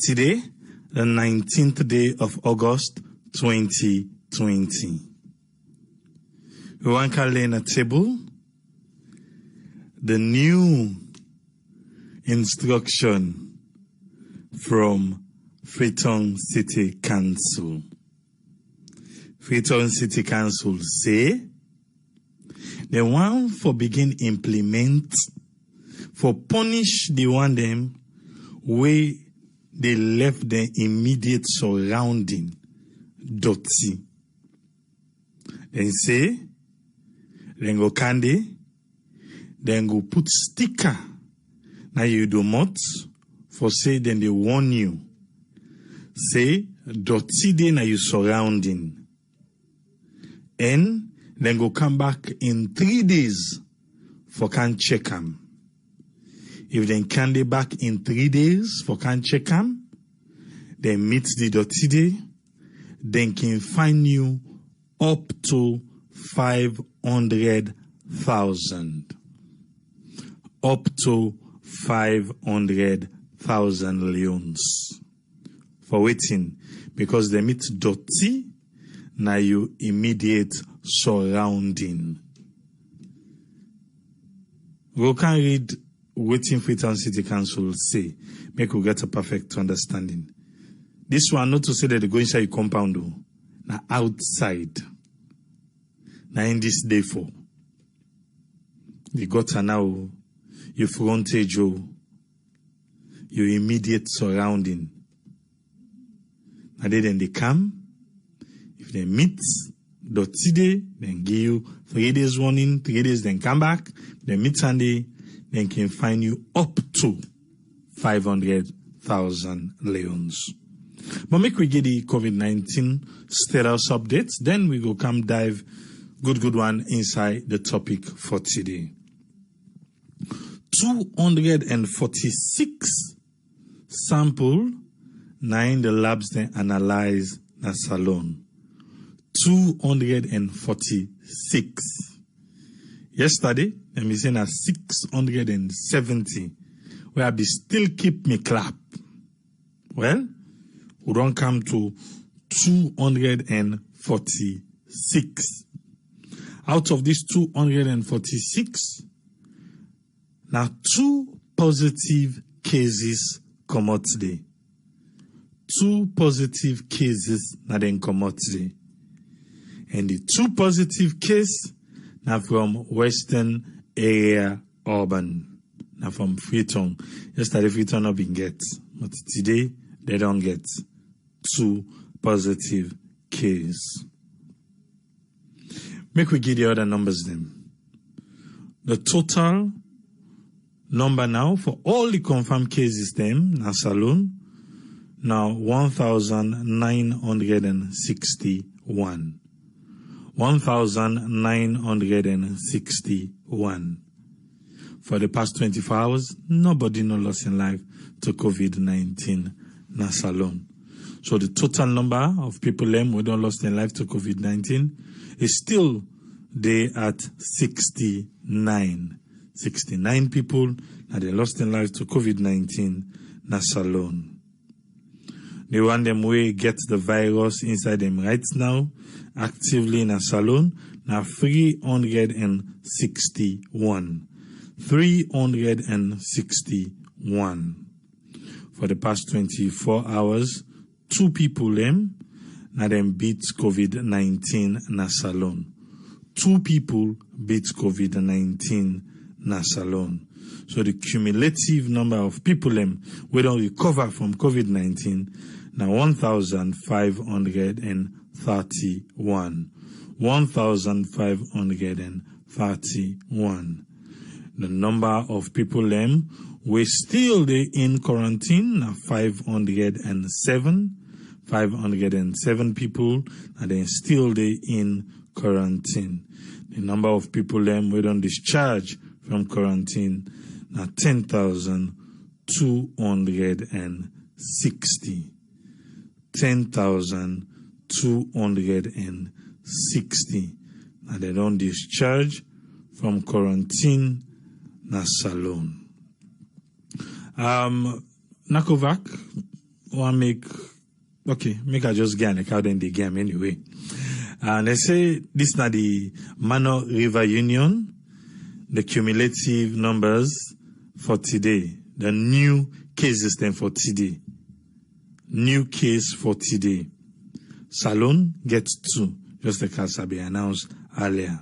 Today, the 19th day of August, 2020. We want to lay on a table the new instruction from Freetown City Council. Freetown City Council say they want for begin implement for punish the one them where they left the immediate surrounding dirty. Then say, then go candy, then go put sticker. Now you do not for say then they warn you. Say dirty day na you surrounding. And then go come back in 3 days for can check them. If they can be back in 3 days for can check them, then meet the dirty day, then can fine you up to 500,000. Up to 500,000 leones. For waiting, because they meet dirty, now you immediate surrounding. We can read waiting Freetown City Council say, make we get a perfect understanding. This one not to say that they go inside your compound, now outside. Now in this day for. The gutter now, your frontage, your immediate surrounding. And then they come. If they meet dirty day, then give you 3 days warning, 3 days, then come back. They meet Sunday, then can fine you up to 500,000 leones. But make we get the COVID-19 status updates, then we go come dive good one inside the topic for today. 246 sample, 9 the labs then analyze na salon. 246. Yesterday, let me say na 670. Where I still keep me clap. Well, we don't come to 246. Out of these 246, now 2 positive cases come out today. 2 positive cases now then come out today. And the 2 positive cases now from Western Area Urban. Now from Freetown. Yesterday Freetown not been get. But today they don't get 2 positive cases. Make we give the other numbers them. The total number now for all the confirmed cases them na salon now 1,961. 1,961. For the past 24 hours, nobody no lost in life to COVID-19 na salon. So the total number of people who don't lost in life to COVID-19 is still there at 69. 69 people that they lost in life to COVID-19 na salon. The one them way get the virus inside them right now, actively in a salon, now 361. 361. For the past 24 hours, 2 people now them beat COVID-19 na salon. 2 people beat COVID-19 na salon. So the cumulative number of people we don't recover from COVID-19 now 1,531. 1,531. The number of people we still they in quarantine now 507. 507 people and then still they in quarantine. The number of people we don't discharge from quarantine now 10,260. 10,260. And they don't discharge from quarantine na salon. Nakovac make I just get an account in the game anyway. And they say this now the Mano River Union, the cumulative numbers for today, the new cases then for today. New case for today. Salone gets 2, just like as I announced earlier.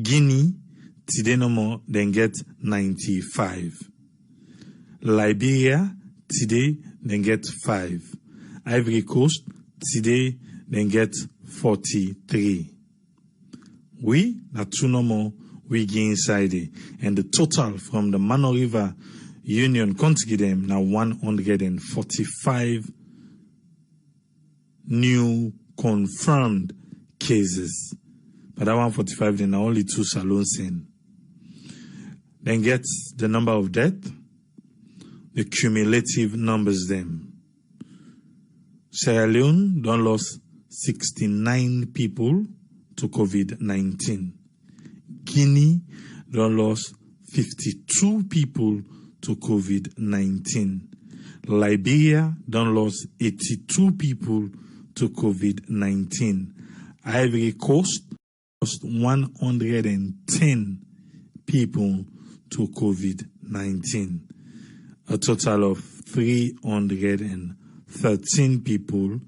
Guinea, today no more, then get 95. Liberia, today, then get 5. Ivory Coast, today, then get 43. We, that 2 no more, we get inside it. And the total from the Mano River Union, country them, now 145 new confirmed cases. But that 145, then only 2 Salones in. Then get the number of deaths, the cumulative numbers them. Sierra Leone don't lost 69 people to COVID-19. Guinea don't lost 52 people to COVID-19. Liberia don't lost 82 people to COVID-19. Ivory Coast lost 110 people to COVID-19. A total of 313 people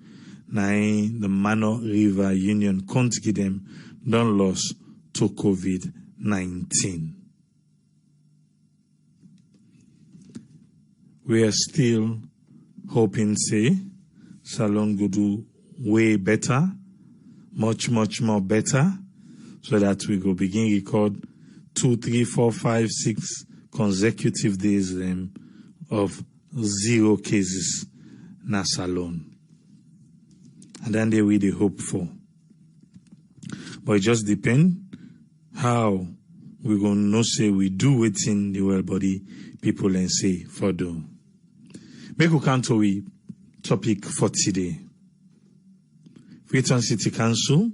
now the Mano River Union country them don't lost to COVID-19. We are still hoping, say, Salone go do way better, much more better, so that we go begin record 2, 3, 4, 5, 6 consecutive days of 0 cases na Salone. And then they really hope for. But it just depends how we gonna know say we do within the well body people and say for do. Make we come to we topic for today. Freetown City Council.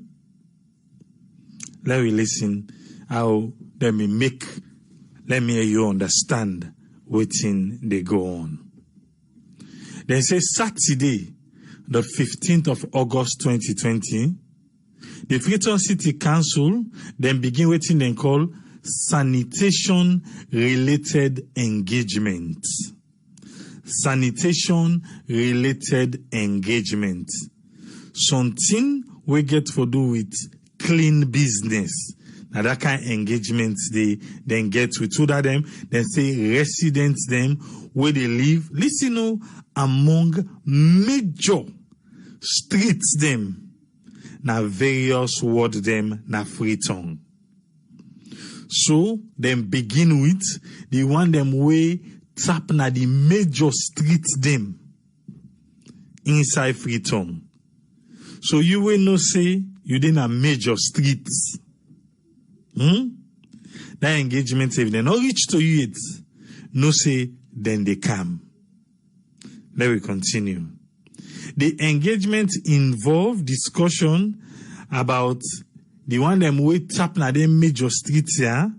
Let me listen how let me hear you understand within they go on. They say Saturday, the 15th of August 2020, the Freetown City Council then begin waiting and call sanitation related engagement. Sanitation related engagement. Something we get for do with clean business. Now that kind of engagement they then get with two of them, then say residents them where they live, listen among major streets them na various ward them na Freetown. So them begin with the one them way tap na the major streets them inside Freetown. So you will not say you didn't have major streets. That engagement if they not reach to you yet, no say then they come. Let me continue. The engagement involve discussion about the one them way tap na them major streets here,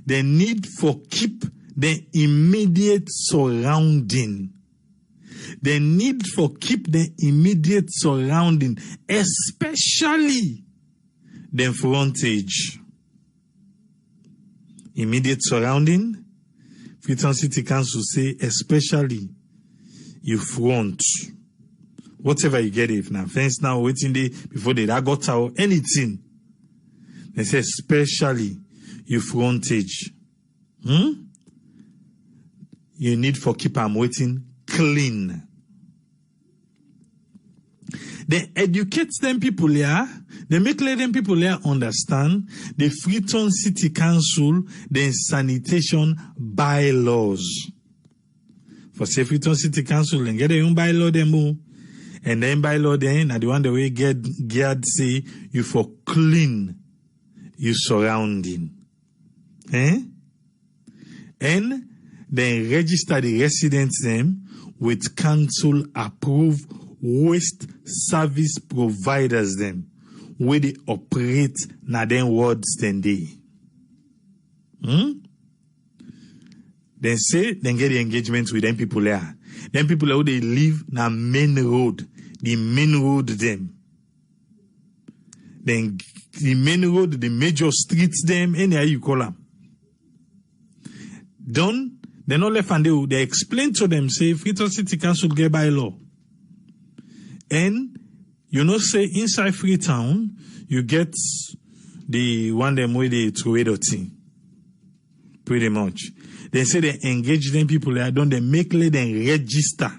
the need for keep the immediate surrounding. The need for keep the immediate surrounding, especially the frontage. Immediate surrounding, Freetown City Council say, especially you front. Whatever you get, if now fence now waiting there before they got out anything. They say especially you frontage. You need for keep them waiting clean. They educate them people here. They make them people here understand the Freetown City Council, the sanitation bylaws. For say Freetown City Council, then get their own bylaw them, and then bylaw then, and the one the way get say you for clean you surrounding. And then register the residents them with council approved waste service providers them where they operate na them wards then they. Then say then get the engagement with them people there. Then people who they live na main road. The main road them. Then the main road, the major streets them, any how you call them. Done, they not left and they explain to them, say, Freetown City Council get by law. And, you know, say, inside Freetown, you get the one them where they throw it out thing. Pretty much. They say they engage them people, they don't, they make them register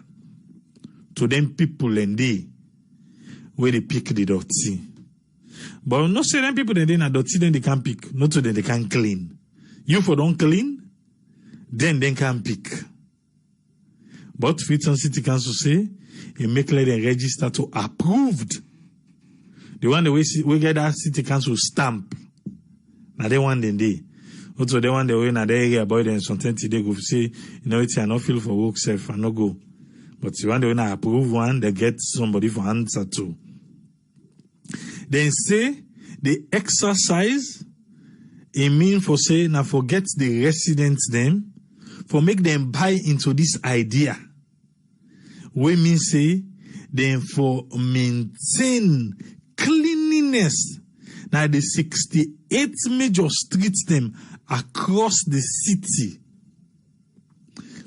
to them people and they, where they pick the dirty. But no say them people that they not dirty, then they can't pick. Not so that they can clean. You for don't clean, then they can pick. But Freetown City Council say, they make them register to approved. The one that we get that City Council stamp. Now they want them day. Also they want the way now they area about them something they go say, you know, it's not feel for work self and no go. But you want the way now approve one, they get somebody for answer to. Then say the exercise, it mean for say now forget the residents them, for make them buy into this idea. We mean say, then for maintain cleanliness. Now the 68 major streets them across the city.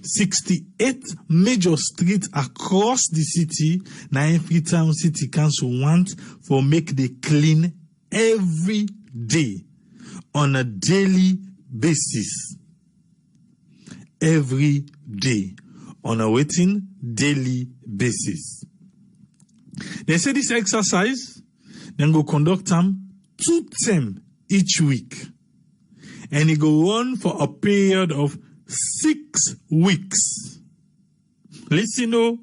68 major streets across the city. Now in Freetown City Council want for make the clean every day on a daily basis. Every day on a waiting daily basis. They say this exercise, then go conduct them 2 times each week. And it go on for a period of 6 weeks. Listen, oh,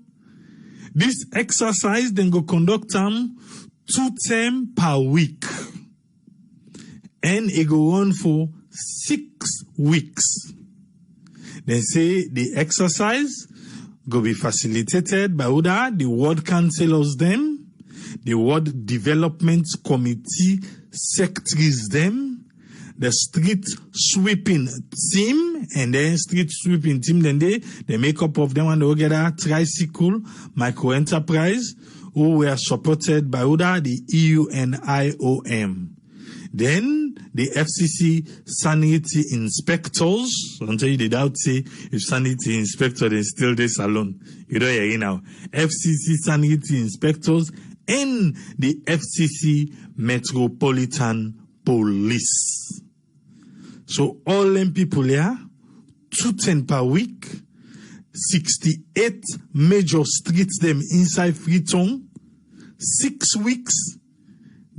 this exercise then go conduct them 2 times per week. And it go on for 6 weeks. They say the exercise go be facilitated by the ward councillors them, the ward development committee secretaries them, the street sweeping team, and then street sweeping team, then they make up of them and they get a tricycle micro enterprise who were supported by the EU and IOM. Then the FCC sanitary inspectors, until you doubt say if sanitary inspector then still this alone. You don't hear it now. FCC sanitary inspectors and the FCC Metropolitan Police. So all them people here, 210 per week, 68 major streets them inside Freetown, 6 weeks,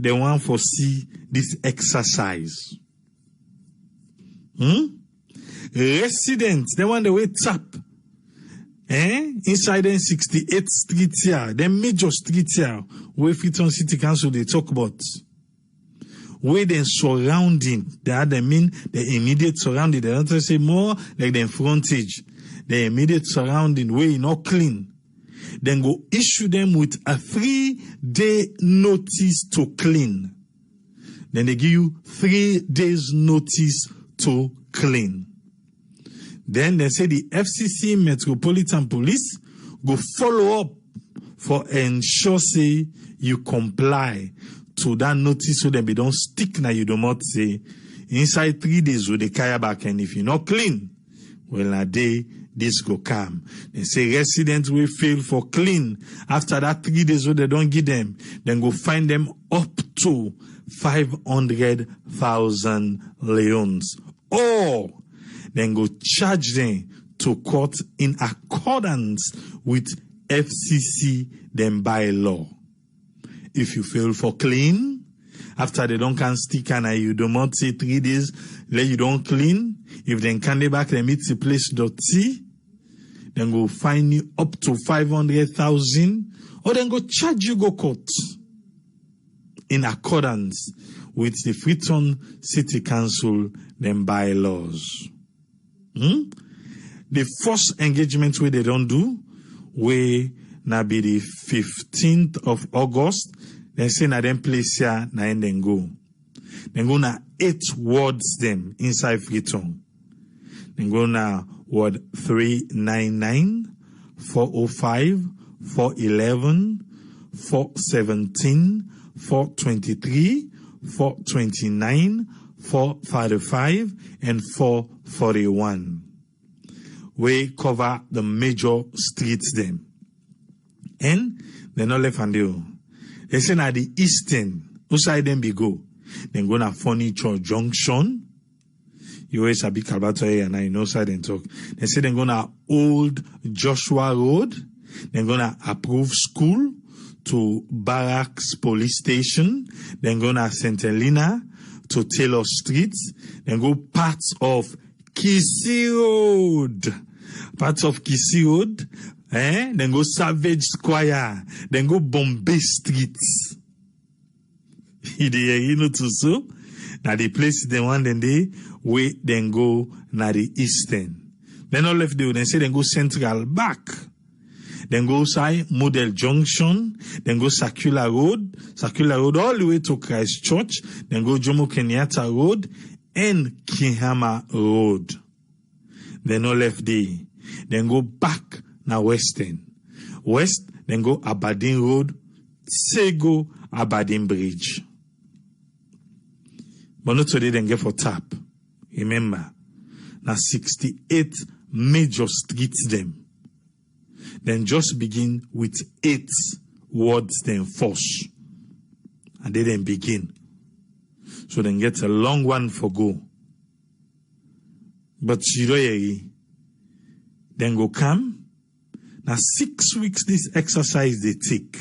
they want to see this exercise. Residents, they want the way tap. Inside them 68 streets here, them major streets here, where Freetown City Council they talk about. Where they surrounding, they mean the immediate surrounding. They don't say more like the frontage. The immediate surrounding where you not clean. Then go issue them with a 3-day notice to clean. Then they give you 3 days notice to clean. Then they say the FCC Metropolitan Police go follow up for ensure say you comply to that notice so that they don't stick now you don't want say inside 3 days with the carry back, and if you not clean, well a day this go come. They say residents will fail for clean after that 3 days so they don't give them, then go find them up to 500,000 leones, or then go charge them to court in accordance with FCC them by law. If you fail for clean, after they don't can stick and you don't want say 3 days, let you don't clean. If they can they back, they meet the place .c, then go fine you up to 500,000, or then go charge you go court in accordance with the Freetown City Council them bylaws. The first engagement where they don't do, where now be the 15th of August, then say na them place here, na then go. Then go na 8 wards them inside Freetown. Then go na ward 399, 405, 411, 417, 423, 429, 435, and 441. We cover the major streets them. And they not left and they say na the eastern, who side them be go? Then go na Furniture Junction. You always a big Calvato and I know side and talk. They say they're gonna Old Joshua Road. They're gonna Approve School to Barracks Police Station. Then gonna St. Helena to Taylor Street. Then go parts of Kissy Road. Parts of Kissy Road. Then go Savage Square. Then go Bombay Street. You know to so. Now the place they want then they wait then go na the eastern. Then all left they say then go Central back. Then go side Model Junction, then go Circular Road all the way to Christ Church, then go Jomo Kenyatta Road and Kihama Road. Then all left they. Then go back na Western. West, then go Aberdeen Road, Sego Aberdeen Bridge. But not today then get for tap. Remember, now 68 major streets them. Then just begin with 8 words then first. And they then begin. So then get a long one for go. But then go come. Now 6 weeks this exercise they take.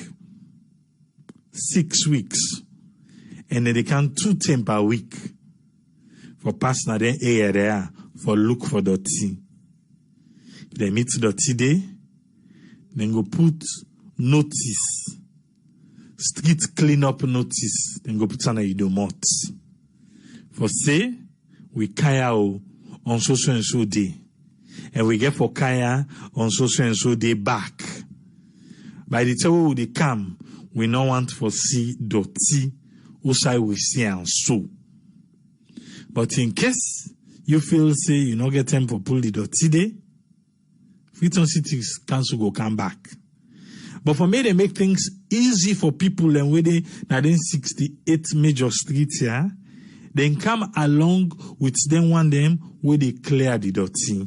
6 weeks. And then they can 2 times per week for pass na den area there for look for dirty. If they meet dirty day, then go put notice, street cleanup notice, then go put on a idomot. For say, we kaya on so and so day. And we get for kaya on so and so day back. By the time they come, we no want for see dirty. Outside we see and so. But in case you feel say you not get time for pull the dirty day, Freetown City Council go come back. But for me, they make things easy for people and where they now then 68 major streets here, then come along with them one them where they clear the dirty.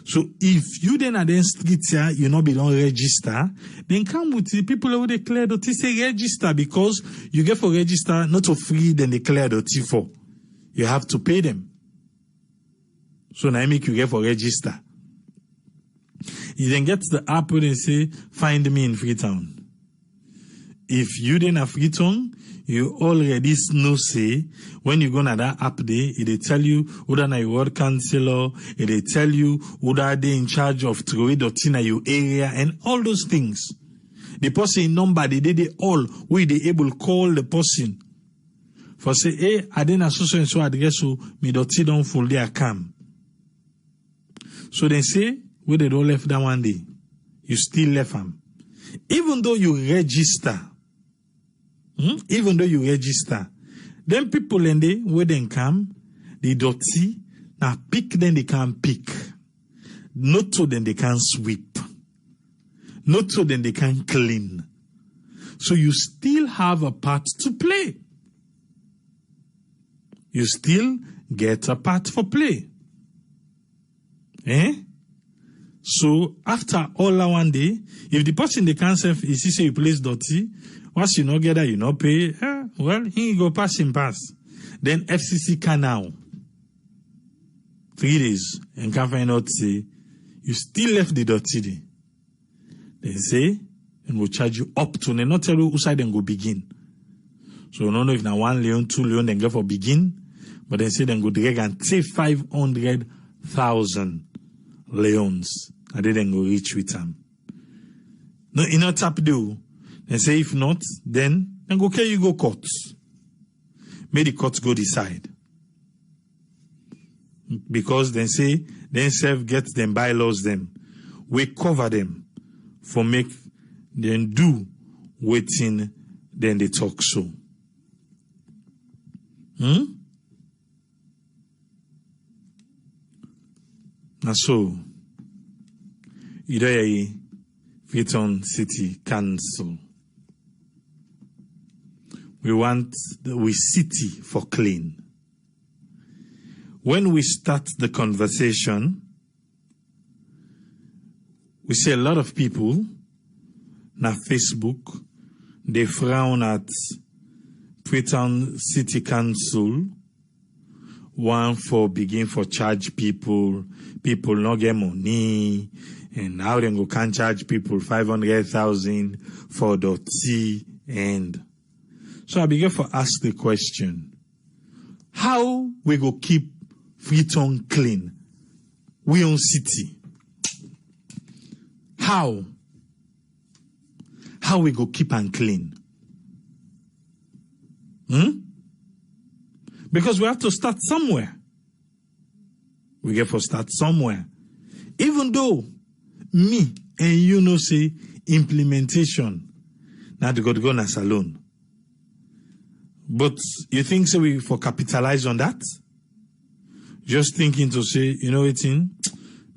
So if you then are then streets here, you not be don't register, then come with the people who they clear dirty, say register because you get for register not for free, then they clear dirty for. You have to pay them. So now I make you get for register. You then get the app where they say, find me in Freetown. If you then are Freetown, you already know say, when you go to that app there, it tell you whether na your ward councillor, it tell you whether they in charge of throwing dirty in your area and all those things. The person number, they did it all, where they able call the person. For say, hey, I didn't so and so address so me dirty don't full there come. So they say, where they don't left that one day, you still left them. Even though you register, then people in there, where they come, they dirty, now pick then they can pick. Not so then they can sweep. Not so then they can clean. So you still have a part to play. You still get a part for play. So after all that one day, if the person they cancel, if he say you place dirty, once you not get that, you not pay, well, he go pass him pass. Then FCC can now 3 days and can find out say you still left the dirty day. They say and will charge you up to, they not tell you who side then go begin. So you don't know if now 1 Leone, 2 Leone, then go for begin, but they say then go drag and say 500,000 Leones. And they then go reach with them. No, in a tap do. They say if not, then go okay, you go court. May the court go decide. Because they say, then self get them bylaws them. We cover them for make them do waiting, then they talk so. Now so, you know, Freetown City Council. We want we city for clean. When we start the conversation, we see a lot of people na Facebook, they frown at Freetown City Council, one for begin for charge people not get money, and now they go can charge people 500,000 for dirty end. So I begin for ask the question, how we go keep Freetown clean? We own city. How we go keep and clean? Because we have to start somewhere. We get to start somewhere. Even though me and you know say implementation, not to go na salon. But you think so we for capitalize on that? Just thinking to say, you know what,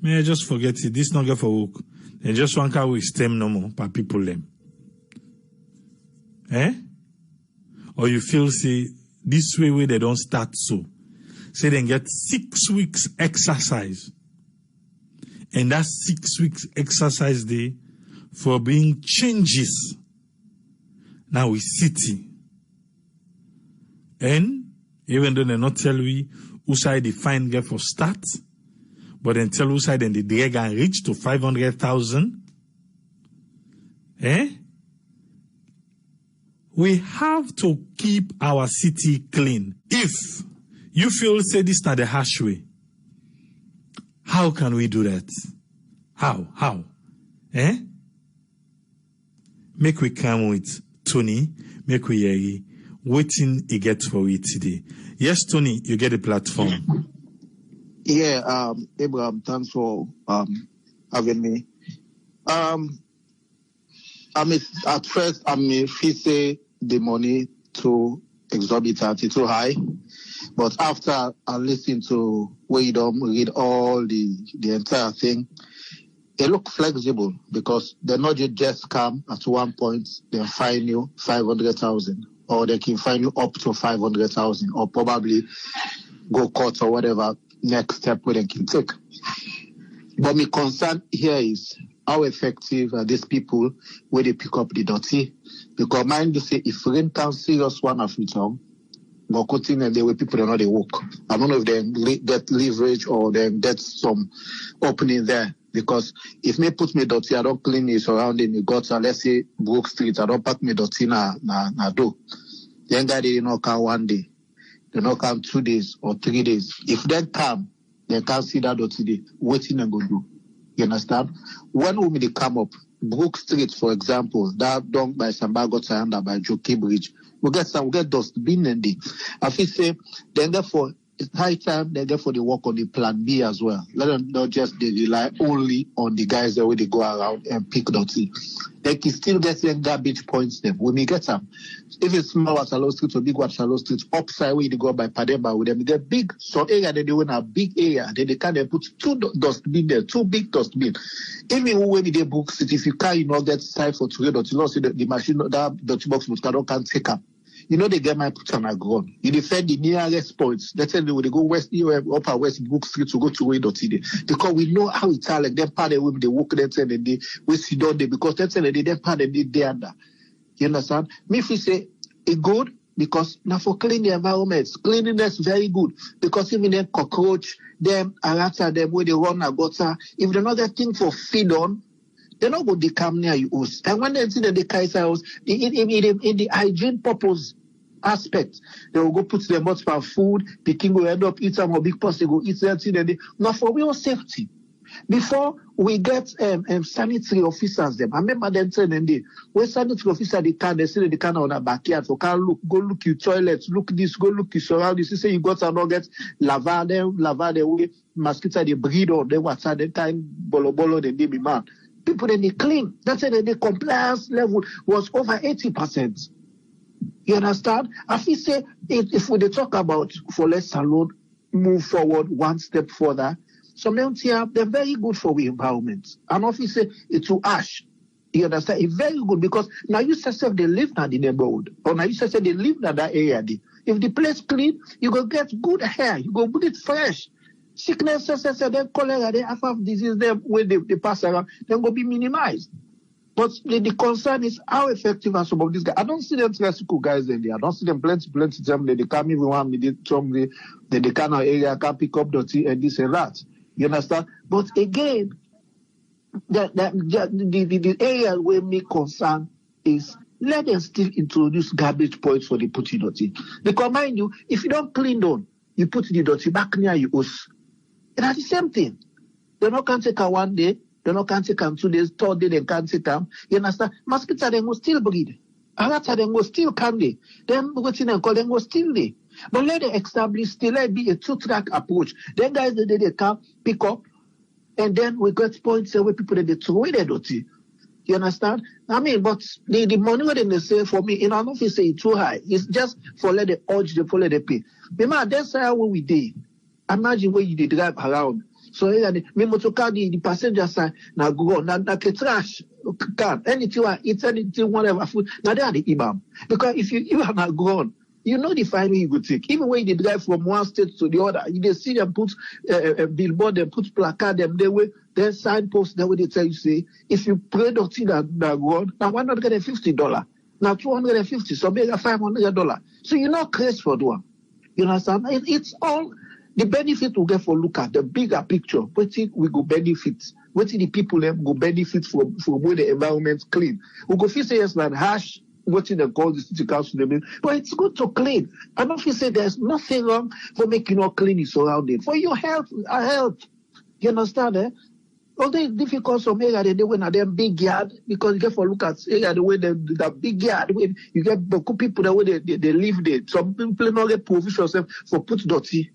may I just forget it, this not get for work. Then just one car we stem no more per people them. Or you feel say this way they don't start so. Say they get 6 weeks exercise. And that 6 weeks exercise day for being changes. Now we city. And even though they not tell we who side the fine get for start, but then tell who side then the drag and reach to 500,000. We have to keep our city clean. If you feel say this is not the harsh way, how can we do that? How? Make we come with Tony, make we hear waiting he gets for we today. Yes, Tony, you get the platform. Yeah, Abraham, thanks for having me. At first, if he say the money too exorbitant, it's too high. But after I listen to where you don't read all the entire thing, it look flexible because they're not just come at one point, they fine you 500,000, or they can fine you up to 500,000, or probably go court or whatever next step where they can take. But my concern here is how effective are these people when they pick up the dirty? Because mind you say, if rain can serious one of it on, but continue the way people are not they work. I don't know if they get leverage or they get some opening there. Because if me put me dirty, I don't clean it surrounding the gutter. Let's say Brook Street, I don't pack me dirty na do. Then guy they not come one day, they not come 2 days or 3 days. If they come, they can't see that dirty day. Waiting and go do. You understand? When will they come up? Brook Street, for example, that done by Sambago Tayanda by Jockey Bridge. We get dustbin and the. I feel say then therefore it's high time they therefore they work on the plan B as well. Let them not just they rely only on the guys that way they go around and pick dirty. They can still get them garbage points them. When we get them, if it's small Waterloo Street or big Waterloo Street, upside where they go by Pademba with them, they get big so area that they want a big area. Then they can put 2 dustbin there, 2 big dustbin. Even when they book it, if you can't get side for 2 dirty, you see the machine that dirty box but can't take up. You know, they get my put on a ground. You defend the nearest points. They tell you when they go west, upper west Brook Street to go to way dirty. Because we know how it's like them part of them, they walk them and they we sit down there because them tell they part of they under. You understand? Me if we say it good because now for clean the environment, cleanliness very good. Because even them cockroach, them arata, them where they run a gutter, if they're not getting for feed on, they're not going to come near you. And when they see that the Kaiser house, in the hygiene purpose aspect, they will go put them out for food, the king will end up eat some or big post, they go eat something. Now for real safety. Before we get sanitary officers, them. I remember them saying them, when sanitary officer they say they can on a backyard, so can go look your toilets, look this, go look your surroundings. You say you got some nuggets, lava them way, mosquito they breed on them, what's at the time, bolo, they be man. People then they clean. That's why the compliance level was over 80%. You understand? As we say, if we talk about for less salon, move forward one step further, some here they're very good for the environment. And if we say it's too ash, You understand? It's very good because now you say they live in the neighborhood, or now you say they live in that area. If the place clean, you go get good hair, you go put it fresh. Sickness, then cholera, they have disease, them when they pass around, then go be minimized. But the concern is how effective are some of these guys. I don't see them classical guys in there. I don't see them plenty them. They come even 1 minute, somebody, they kind of area can pick up dirty and this and that. You understand? But again, the area where me concern is let them still introduce garbage points for the putting dirty. Because mind you, if you don't clean down, you put the dirty back near your house. And that's the same thing. They not can take her 1 day, they not can take them 2 days, 3rd day they can't take them. You understand? Mosquitoes they will still breed. Rats they will still candy. Then what in call them will still there. But let them establish still let be a 2-track approach. Then guys they can pick up. And then we got points where people they throw away their dirty. You understand? I mean, but the money what they say for me, in an office say it's too high. It's just for let the urge the follow the pay. But man, that's how we did. Imagine where you did drive around. So me motor car the passenger side now go on now trash car anything it's anything whatever food now they are the imam because if you have not gone. You know the fine you could take. Even when they drive from one state to the other, you see them put a billboard, them put placard, them they way, then signpost, that way they tell you, say, if you pray dirty that road, now $150, now $250, so maybe $500. So you're not crazy for the one. You understand? It's all the benefit we get for look at the bigger picture. What we go benefit? What the people them go benefit from where the environment's clean? We go feel say yes, man, hash. What they call the city council, but it's good to clean. And if you say there's nothing wrong for making your clean is surrounded for your health, You understand? Although it's difficult some area they win at them big yard because you get for look at area the way the big yard when you get people the way they live there. Some people not get provision for put dirty.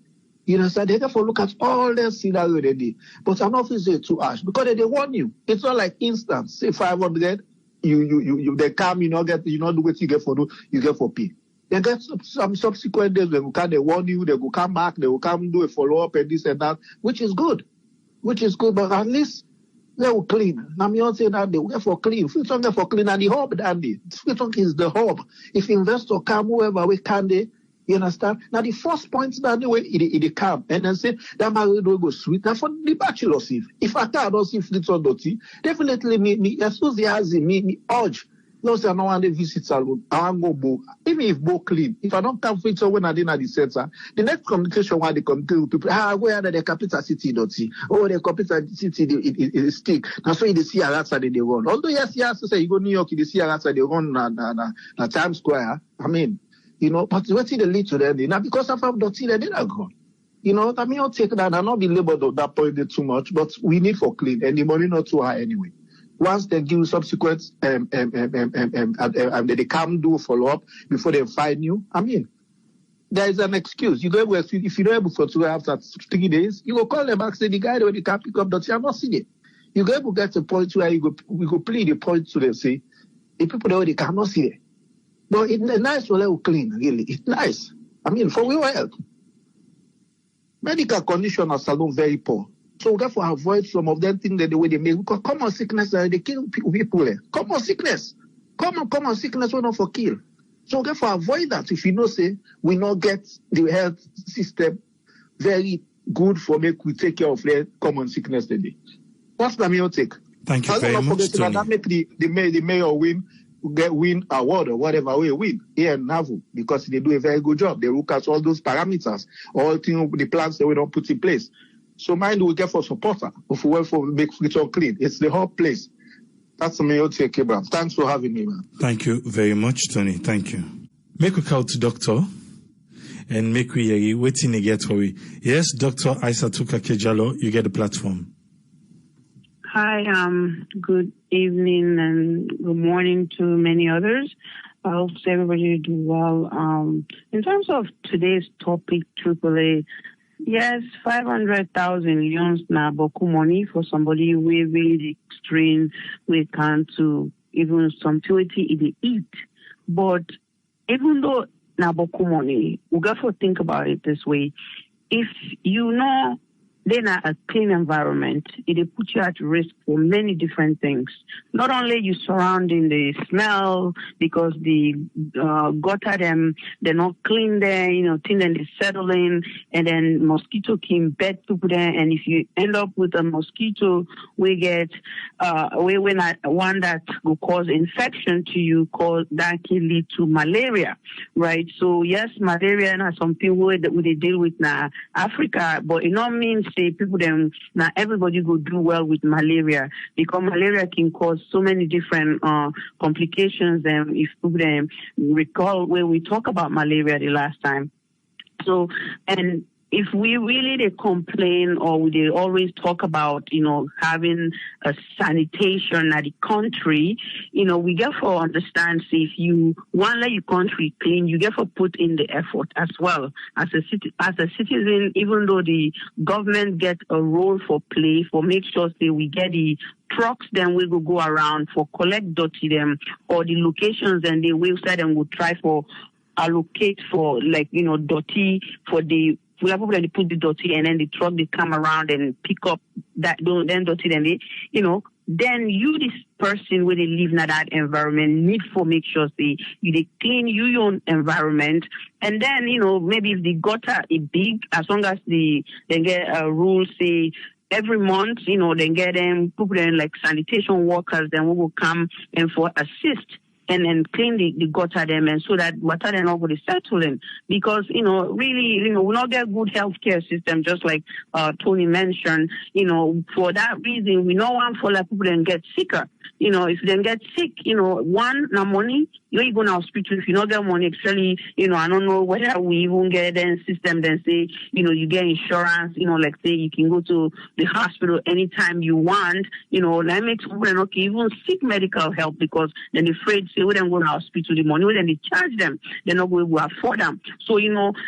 You understand? They get for look at all their scenario they did. But I'm not say too harsh because they warn you. It's not like instant. Say 500. You they come, you not do what you get for do, you get for pay. They get some subsequent days, they will come, they warn you, they will come back, they will come do a follow-up and this and that, which is good, but at least they will clean. Now, me not saying that they will get for clean. Freetongs get for clean and the hub, Dandy. Freetongs is the hub. If investor come, whoever we can, you understand? Now, the first point that the way it come and then say that married will go sweet. Now, for the bachelor's if I can't see Freetongs dirty, definitely me enthusiasm, me urge. No, say I don't want to visit salon. I want to go book. Even if book clean, if I don't come Freetongs when I didn't at the center, the next communication when they communicate with people, where are the capital city dirty? Oh, the capital city it stick. Now, so you see a rats that they run. Although yes, say you go New York, you see a rats that they run na Times Square. I mean. But what's the lead to them? Now, because of dirty, they're not gone. I mean, I'll take that and not be labeled at that point too much, but we need for clean and the money not too high anyway. Once they give subsequent, and they come do follow up before they find you, I mean, there is an excuse. You go if you don't able to after 3 days, you go call them back, say the guy when you can't pick up dirty, I'm not seeing it. You go able to get to a point where we go play the point to them, say, the people that they cannot see it. But it's nice to let you clean, really. It's nice. I mean, for your health. Medical condition are salon very poor. So we have to avoid some of them things that the way they make. Because common sickness, they kill people. Common sickness. Common sickness will not for kill. So we have to avoid that. If you know, say, we not get the health system very good for make we take care of their common sickness today. That's the main take. Thank you very much, Tony. That make the mayor win award or whatever we win here in Navu because they do a very good job. They look at all those parameters, all the plans that we don't put in place. So mind we get for supporter of who for make Freetongs clean. It's the whole place. That's the main take, Abraham. Thanks for having me, man. Thank you very much, Tony. Thank you. Make we call to doctor and make we hear waiting to get away. Yes, Dr. Aisatuka Kejalo, you get the platform. Hi, good evening and good morning to many others. I hope everybody do well. In terms of today's topic, AAA, yes, 500,000 Leones na boku money for somebody we really extreme, we can to even some purity in the eat. But even though na boku money, we got to think about it this way. If you know then a clean environment, it put you at risk for many different things. Not only you surrounding the smell, because the gutter them, they're not clean there, things then they settle in, and then mosquito can bed people there, and if you end up with a mosquito, we get one that will cause infection to you, that can lead to malaria, right? So yes, malaria, and some people they deal with now Africa, but it not means say people them now everybody go do well with malaria, because malaria can cause so many different complications. And if people them recall when we talk about malaria the last time, so and if we really they complain or they always talk about, having a sanitation at the country, we get to understand, say, if you want to let your country clean, you get to put in the effort as well. As a citizen, even though the government get a role for play, for make sure say we get the trucks, then we will go around for collect dirty them, or the locations and the website, and we'll try for allocate for dirty for the. We have people that put the dirty, and then the truck they come around and pick up that then dirty, then then you, this person where they live in that environment, need for make sure they clean your own environment. And then maybe if the gutter is big, as long as they get a rule say every month, then get them people then like sanitation workers, then we will come and for assist and then clean the gutter them, and so that water then not going to settle in. Because, really, we not get good healthcare system, just like Tony mentioned. For that reason, we don't want for people then get sicker. If they get sick, one, no money, you go to hospital. If you not get money, actually, I don't know whether we even get a system then say, you get insurance, like say you can go to the hospital anytime you want, that makes people okay, even seek medical help, because then they're afraid, say, we don't go to hospital, the money, then they charge them, they're not going to afford them. So,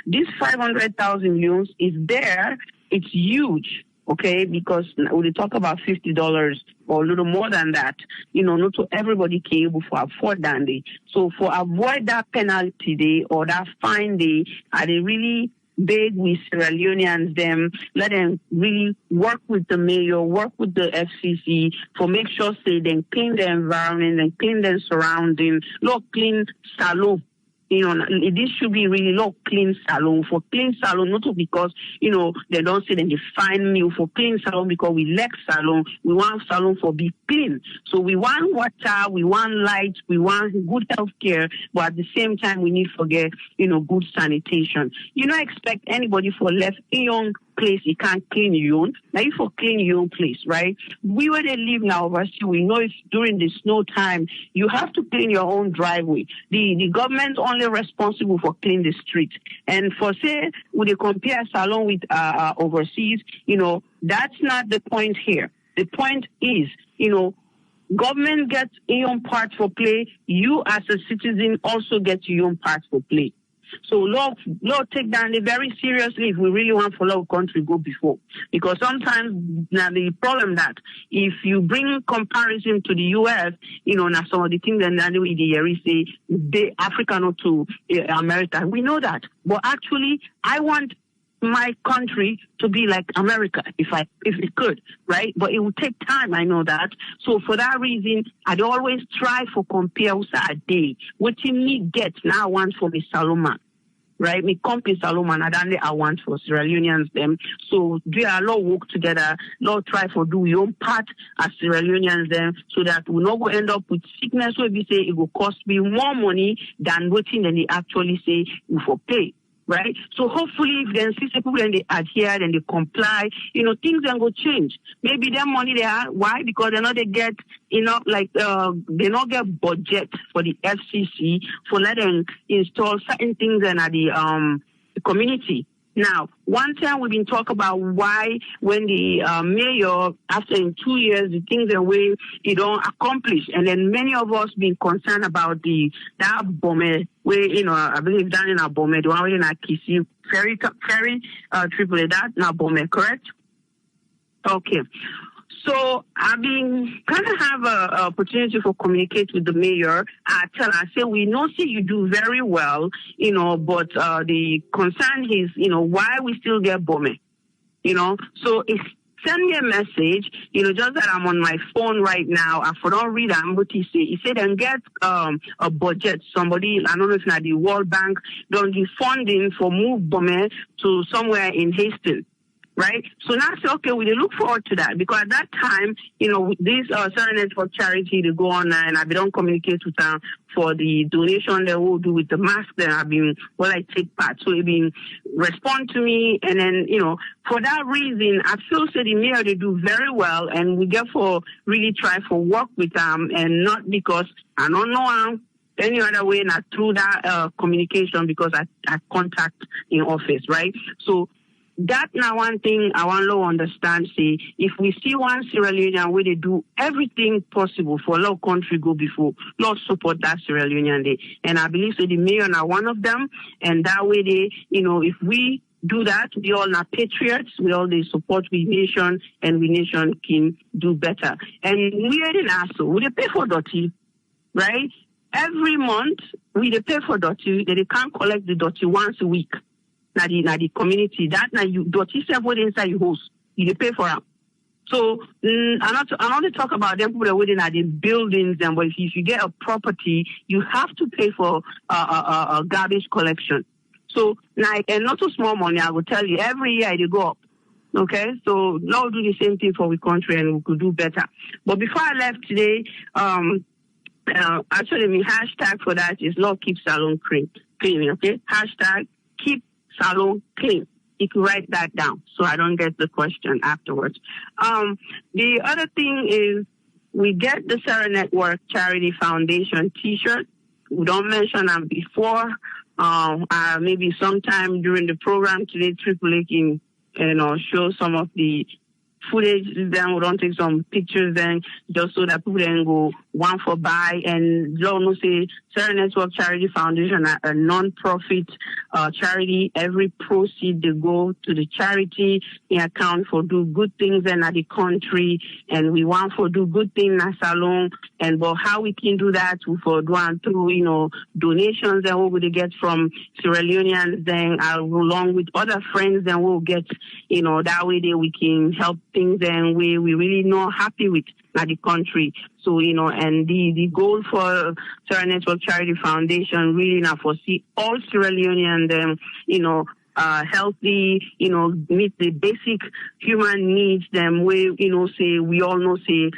this 500,000 euros is there, it's huge. Okay, because we talk about $50 or a little more than that, not to everybody can able to afford that day. So for avoid that penalty day or that fine day, are they really beg with Sierra Leoneans them, let them really work with the mayor, work with the FCC for make sure say they clean the environment and clean their surrounding, clean salon. This should be really clean salon. For clean salon, not because, they don't say that they find me for clean salon, because we lack salon. We want salon for be clean. So we want water, we want light, we want good health care, but at the same time, we need to get, good sanitation. You don't expect anybody for left young place, you can't clean your own. Now, you for clean your own place, right? We where they live now, overseas, we know if during the snow time, you have to clean your own driveway. The government only responsible for clean the street. And for say, when they compare salon with overseas, that's not the point here. The point is, government gets your own part for play. You as a citizen also get your own part for play. So Lord take that very seriously if we really want for our country go before. Because sometimes now the problem that if you bring comparison to the US, now some of the things that we say they Africa not to America. We know that. But actually I want my country to be like America if it could, right? But it will take time, I know that. So for that reason, I'd always try for compare a day. What you need get now I want for me Saloma. Right, me company Saloma and I want for Sierra Leoneans them. So do a lot work together, lot try for do your own part as Sierra Leoneans them, so that we not go end up with sickness where we say it will cost me more money than what they actually say we for pay. Right? So hopefully if then see people and they adhere and they comply, things then go change. Maybe their money they are. Why? Because they get enough, they not get budget for the FCC for letting install certain things in the community. Now, one time we've been talking about why when the mayor, after in 2 years, the things the way he don't accomplish. And then many of us been concerned about that bomb where, I believe down in our bomb, the one in our Kisi ferry triple that now bomb, correct? Okay. So I've been kind of have an opportunity for communicate with the mayor. I say, we know see you do very well, but the concern is, why we still get bombing. So it's send me a message, just that I'm on my phone right now. If I don't read them, but he said, and get a budget. Somebody, I don't know if not the World Bank, don't give funding for move Bome to somewhere in Hastings. Right? So now I say, okay, we look forward to that, because at that time, these Serenade for Charity, they go on and I don't communicate with them for the donation they will do with the mask. Then I take part. So they been respond to me, and then, for that reason, I feel the mayor, they do very well, and we therefore really try for work with them, and not because I don't know any other way, not through that communication, because I contact in office, right? So that now one thing I want to understand, say, if we see one Sierra Leonean where they do everything possible for a country go before, Lord support that Sierra Leonean day. And I believe the mayor are one of them, and that way they, if we do that, we all are patriots, we all they support we nation, and we nation can do better. And we are in ASO, we pay for dirty, right? Every month we pay for dirty, they can't collect the dirty once a week. Now the community that now you dirty several inside your house, you pay for them. So I'm not to talk about them people that within the buildings, but if you get a property, you have to pay for a garbage collection. So now, and not so small money, I will tell you, every year they go up. Okay, so now we'll do the same thing for the country, and we could do better. But before I left today, actually my hashtag for that is Lord keep salon clean. Okay, hashtag keep salon clean. You can write that down so I don't get the question afterwards. The other thing is we get the Sarah Network Charity Foundation T-shirt. We don't mention them before. Maybe sometime during the program today, Triple A can show some of the footage. Then we don't take some pictures then, just so that people then go one for buy. And you say Sarah Network Charity Foundation, a non-profit charity. Every proceed they go to the charity in account for do good things in the country, and we want for do good things in salon. And but how we can do that for doing through donations that we will get from Sierra Leoneans, then along with other friends, then we'll get that way we can help things and we really not happy with the country. So, and the goal for Sarah Network Charity Foundation really now foresee all Sierra Leoneans, healthy, meet the basic human needs, them way, say, we all know, say,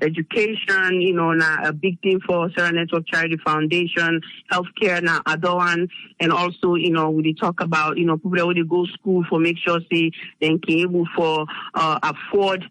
education, now a big thing for Sarah Network Charity Foundation, healthcare, now other one, and also, we talk about, people that would go school for make sure, say, they can able for, afford,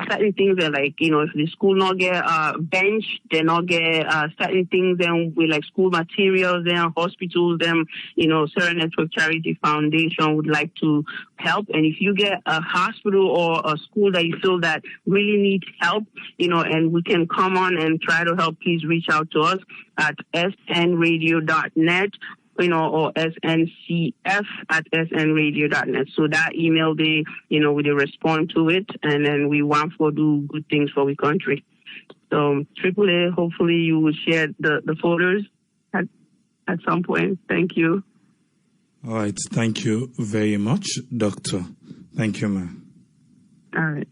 certain things that like, if the school not get, bench, they not get, certain things, then with like school materials, then hospitals, then, Sarah Network Charity Foundation would like to help. And if you get a hospital or a school that you feel that really needs help, and we can come on and try to help, please reach out to us at snradio.net, or sncf@snradio.net. So that email, we respond to it, and then we want to do good things for the country. So AAA, hopefully you will share the photos at some point. Thank you. All right. Thank you very much, Doctor. Thank you, ma'am. All right.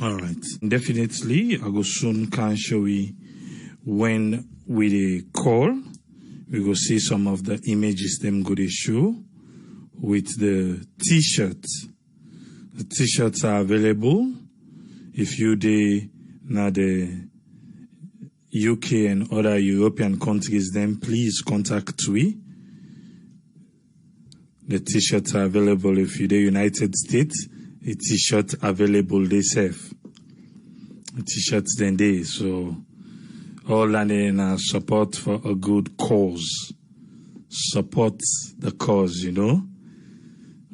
All right. Definitely, I go soon can show you when we call. We go see some of the images them go to show with the T-shirts. The T-shirts are available. If you now the UK and other European countries, then please contact we. The T-shirts are available. If you're the United States, a T-shirt available they save. T-shirts then they so all and support for a good cause. Support the cause,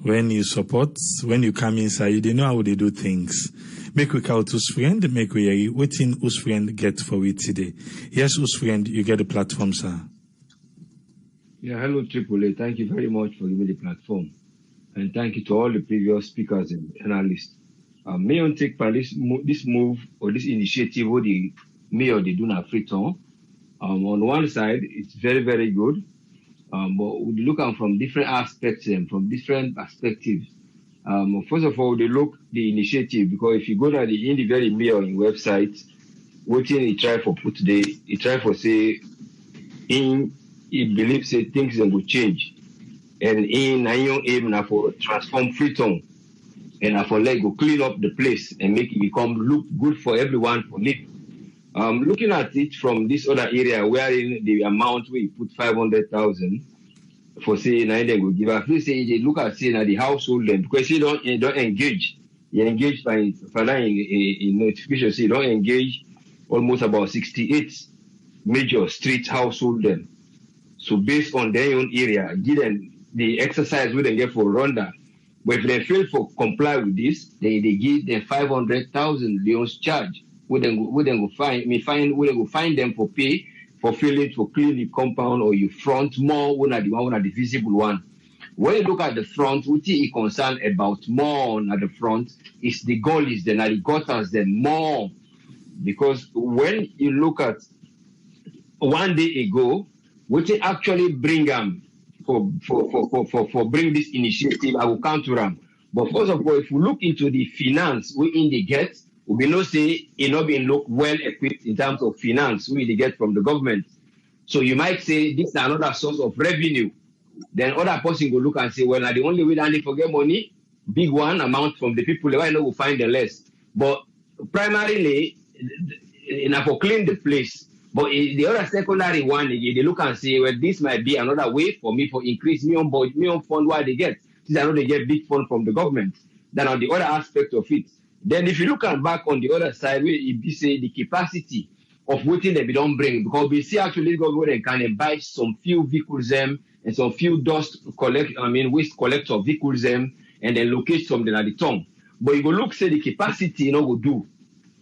When you support, when you come inside, you know how they do things. Make we call us friend, make we waiting us friend get for it today. Yes, us friend, you get the platform, sir. Yeah, hello, Triple A. Thank you very much for giving me the platform. And thank you to all the previous speakers and analysts. May I take part this move or this initiative what the mayor they do now Freeton. On one side, it's very, very good. But we look at from different aspects and from different perspectives. First of all, they look the initiative, because if you go to the very Leone website, what he try for put today, he try for say, he believes say things will change, and in aim now for transform Freetown, and for like go clean up the place and make it become look good for everyone for live. Looking at it from this other area, wherein the amount we put 500,000. For say now they go give. I feel say they look at say now the household them, because you don't engage. You engage by in notification. Say you don't engage almost about 68 major street household them. So based on their own area, give them the exercise we they get for Rwanda. But if they fail to comply with this, they give them 500,000 Leone's charge. We then go find them for pay. For failing to clean the compound, or you front more one at the visible one. When you look at the front, what is concerned about more at the front is the gullies, then the gutters, then more. Because when you look at one day ago, what they actually bring them for bring this initiative, I will come to them. But first of all, if we look into the finance we in the get, we know say it not being look well equipped in terms of finance we get from the government. So you might say this is another source of revenue. Then other person will look and say, well, now the only way that they forget money, big one amount from the people, why not will find the less. But primarily, enough for clean the place. But the other secondary one, they look and say, well, this might be another way for me for increase me on fund why they get. These are not they get big fund from the government. Then on the other aspect of it. Then if you look at back on the other side, where you say the capacity of what they don't bring, because we see actually government can buy some few vehicles and some few waste collector vehicles and then locate some at the tongue. But you go look say the capacity will do.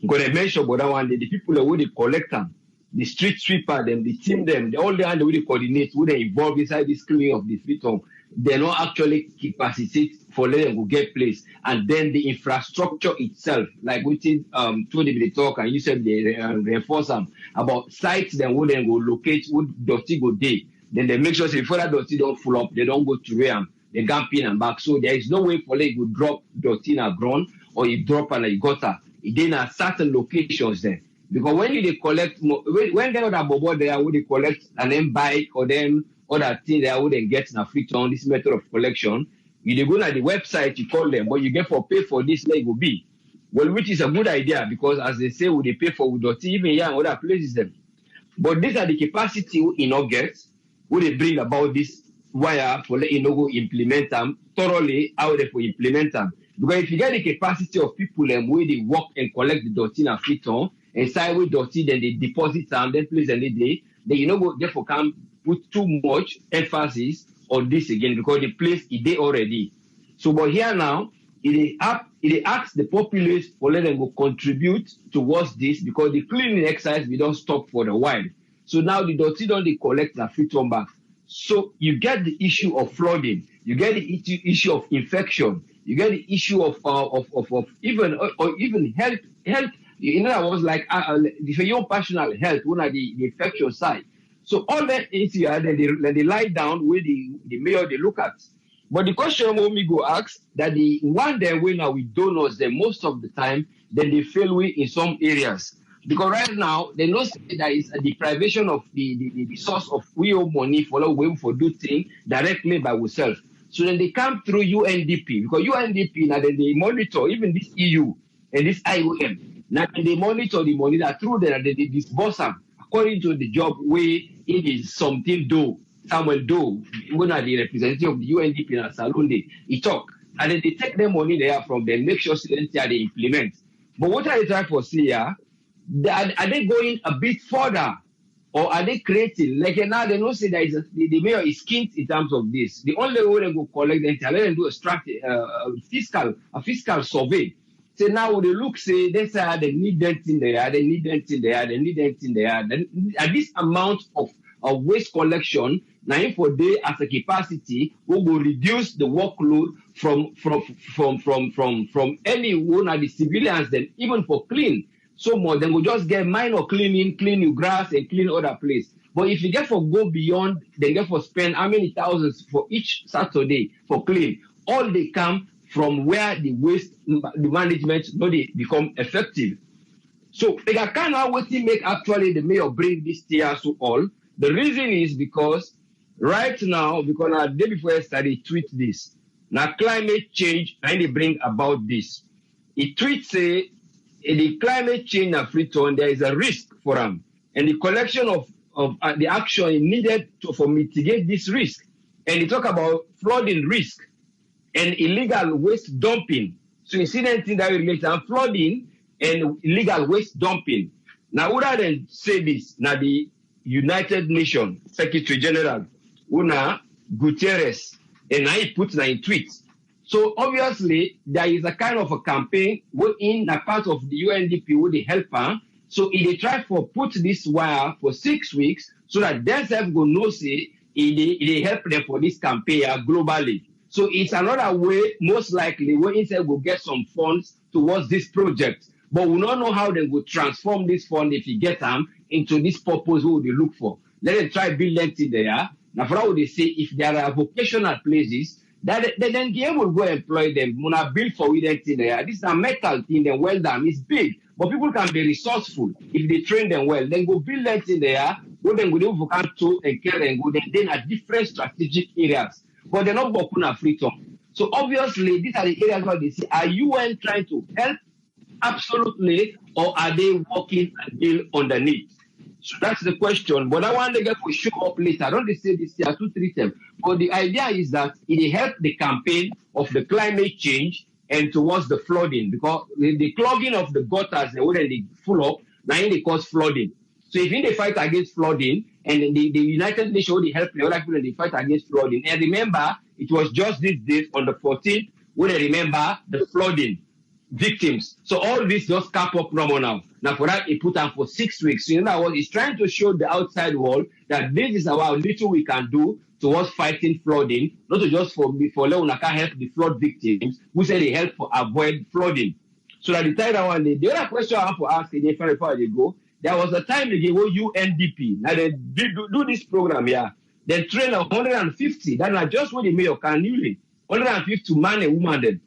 Because I mentioned about that one day, the people that will collect them, the street sweeper them, the team them, all the hand will coordinate, will they involve inside this cleaning of the Freetown. They're not actually capacitate for letting go get place, and then the infrastructure itself, like we did told them they talk, and you said they reinforce them about sites. Then would then go locate would dirty go day. Then they make sure say before that dirty don't full up, they don't go to where they can't pin and back. So there is no way for them to drop dirty in a ground or you drop on a gutter. It then at certain locations there. Because when you they collect, when they other bobo there, would they collect and then buy or then other things they wouldn't get in a Freetown, this method of collection. You go to the website, you call them, but you get for pay for this like will be. Well, which is a good idea because as they say, would they pay for with even here and other places them. But these are the capacity we not get, would they bring about this wire for let you know go implement them thoroughly, how they for implement them. Because if you get the capacity of people them where they work and collect the dirty in a Freetown, and side with dirty, then they deposit them, then place and day, then you know go therefore come put too much emphasis on this again because the place is there already. So, but here now, it asks the populace for let them go contribute towards this because the cleaning exercise we don't stop for a while. So now the dirty don't they collect the Freetown back. So you get the issue of flooding, you get the issue of infection, you get the issue of even health. In other words, like for your personal health, one of the infection side. So all that is here, then they lie down where the mayor they look at. But the question when we go ask that the one day when now we donors, then most of the time, then they fail with in some areas. Because right now, they know there is a deprivation of the source of real money for do things directly by ourselves. So then they come through UNDP, because UNDP now then they monitor even this EU and this IOM. Now they monitor the money that through there they disburse them according to the job where it is something do. Samuel Doe, one of the representative of the UNDP in Salonde, he talk. And then they take the money there from them, make sure students they implement. But what I try to see here, are they going a bit further? Or are they creating? Like now they don't say that the mayor is skint in terms of this. The only way they go collect them, let them do a fiscal survey. So now they look, say, they say they need that in there, they need that in there, they need that in there. Then at this amount of waste collection, now for day as a capacity, we will reduce the workload from any one of the civilians, then even for clean. So more, then we'll just get minor cleaning, clean your grass and clean other place. But if you get for go beyond, then get for spend how many thousands for each Saturday for clean, all they come from where the waste the management they become effective. So they cannot wait to make actually the mayor bring this tier to all. The reason is because right now, because the day before yesterday, tweet this. Now climate change, and they bring about this. It tweet say the climate change in Freetown, there is a risk for them. And the collection of the action needed for mitigate this risk. And they talk about flooding risk and illegal waste dumping. So incident that relates to flooding and illegal waste dumping. Now, rather than say this, now the United Nations Secretary General, Una Guterres, and now he puts in tweets. So obviously, there is a kind of a campaign in a part of the UNDP with the helper. So they try to put this wire for 6 weeks so that themselves will know say they help them for this campaign globally. So it's another way, most likely, where instead will get some funds towards this project. But we don't know how they will transform this fund if you get them into this purpose what they look for. Let them try build it there. Now, for how they say if there are vocational places, that then they will go employ them. When I build for it there, this is a metal thing, then well done. It's big, but people can be resourceful if they train them well. Then go build it in there, go then go to and care and go then at different strategic areas. But they're not working at Freetown. So obviously, these are the areas where they say, are UN trying to help? Absolutely, or are they working and build underneath? So that's the question. But I want to get for show up later. I don't say this year, 2-3 times. But the idea is that it helps the campaign of the climate change and towards the flooding, because the clogging of the gutters and when they full up, now they cause flooding. So if they fight against flooding, and the United Nations they help the other people and they fight against flooding. And remember, it was just this day on the 14th when they remember the flooding victims. So all this just cap up normal now. Now for that, it put on for 6 weeks. So in other words, it's trying to show the outside world that this is how little we can do towards fighting flooding, not just for Leone can help the flood victims, who say they help for avoid flooding. So that the third one, the other question I have to ask again before they go, there was a time they gave UNDP. Now they do this program here. They train 150. That's not just what they make of newly. 150 man and woman then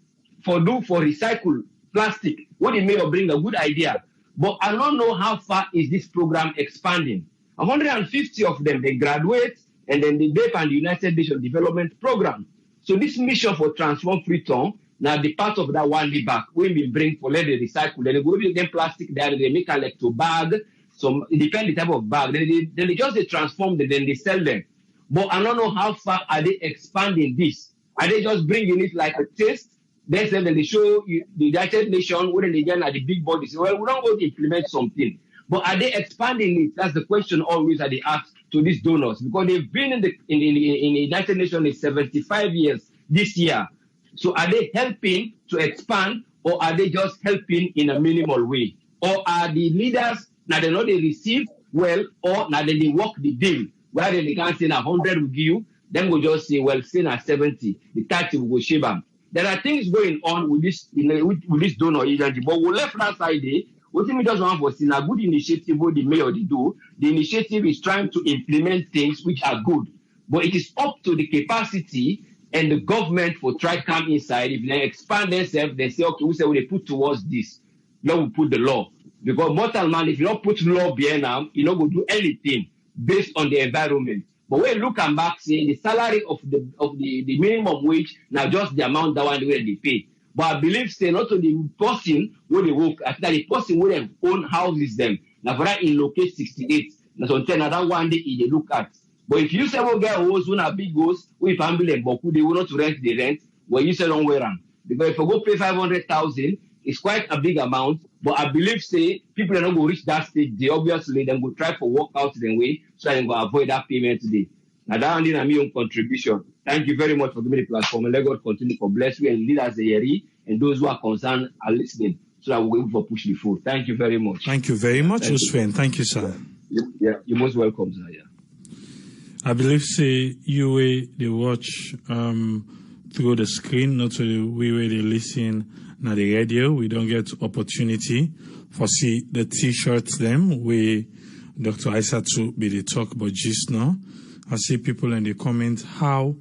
for recycle plastic. What they may bring a good idea. But I don't know how far is this program expanding. 150 of them, they graduate and then they dip on the United Nations Development Program. So this mission for Transform Freetown, now the part of that one day back, when we bring for let they recycle, then they go with them plastic there, they make a like to bag. So it depends the type of bag. Then they just they transform them, then they sell them. But I don't know how far are they expanding this. Are they just bringing it like a taste? Then they show you the United Nations, when they get at the big bodies. Well, we don't want to implement something. But are they expanding it? That's the question always that they ask to these donors. Because they've been in the United Nations in 75 years this year. So are they helping to expand, or are they just helping in a minimal way? Or are the leaders, now they know they receive well, or now they work the deal, where they can't say 100 will give you, then we'll just say, well, say 70, the 30 will go shave them. There are things going on with this, with this donor agency, but we left that side there. What we just want for see a good initiative what the mayor they do. The initiative is trying to implement things which are good, but it is up to the capacity and the government for try to come inside. If they expand themselves, they say, okay, we say we put towards this. Now we put the law. Because mortal man, if you don't put law behind them, you not going to do anything based on the environment. But when you look and back, say the salary of the minimum wage, now just the amount that one where they pay. But I believe say not to the person where they work, after the person where they own houses them. Now for that in locate 68. Now so that one day they look at. But if you say well get house when a big house, we family and boku, they will not rent the rent, well you say don't wear them. Because if you go pay 500,000, it's quite a big amount. But I believe say people are not going to reach that stage. They obviously then go try for work out their way so they go avoid that payment today. Now that one is my own contribution. Thank you very much for giving me the platform, and let God continue to bless you and lead us the year, and those who are concerned are listening so that we're able to push the food. Thank you very much. Thank you very much, Oswen. Thank you, sir. Yeah, you're most welcome, sir. Yeah. I believe say you way they watch through the screen, not to the way they listen na the radio. We don't get opportunity for see the t-shirts them where Dr. Aisatu be the talk about just now. I see people in the comments how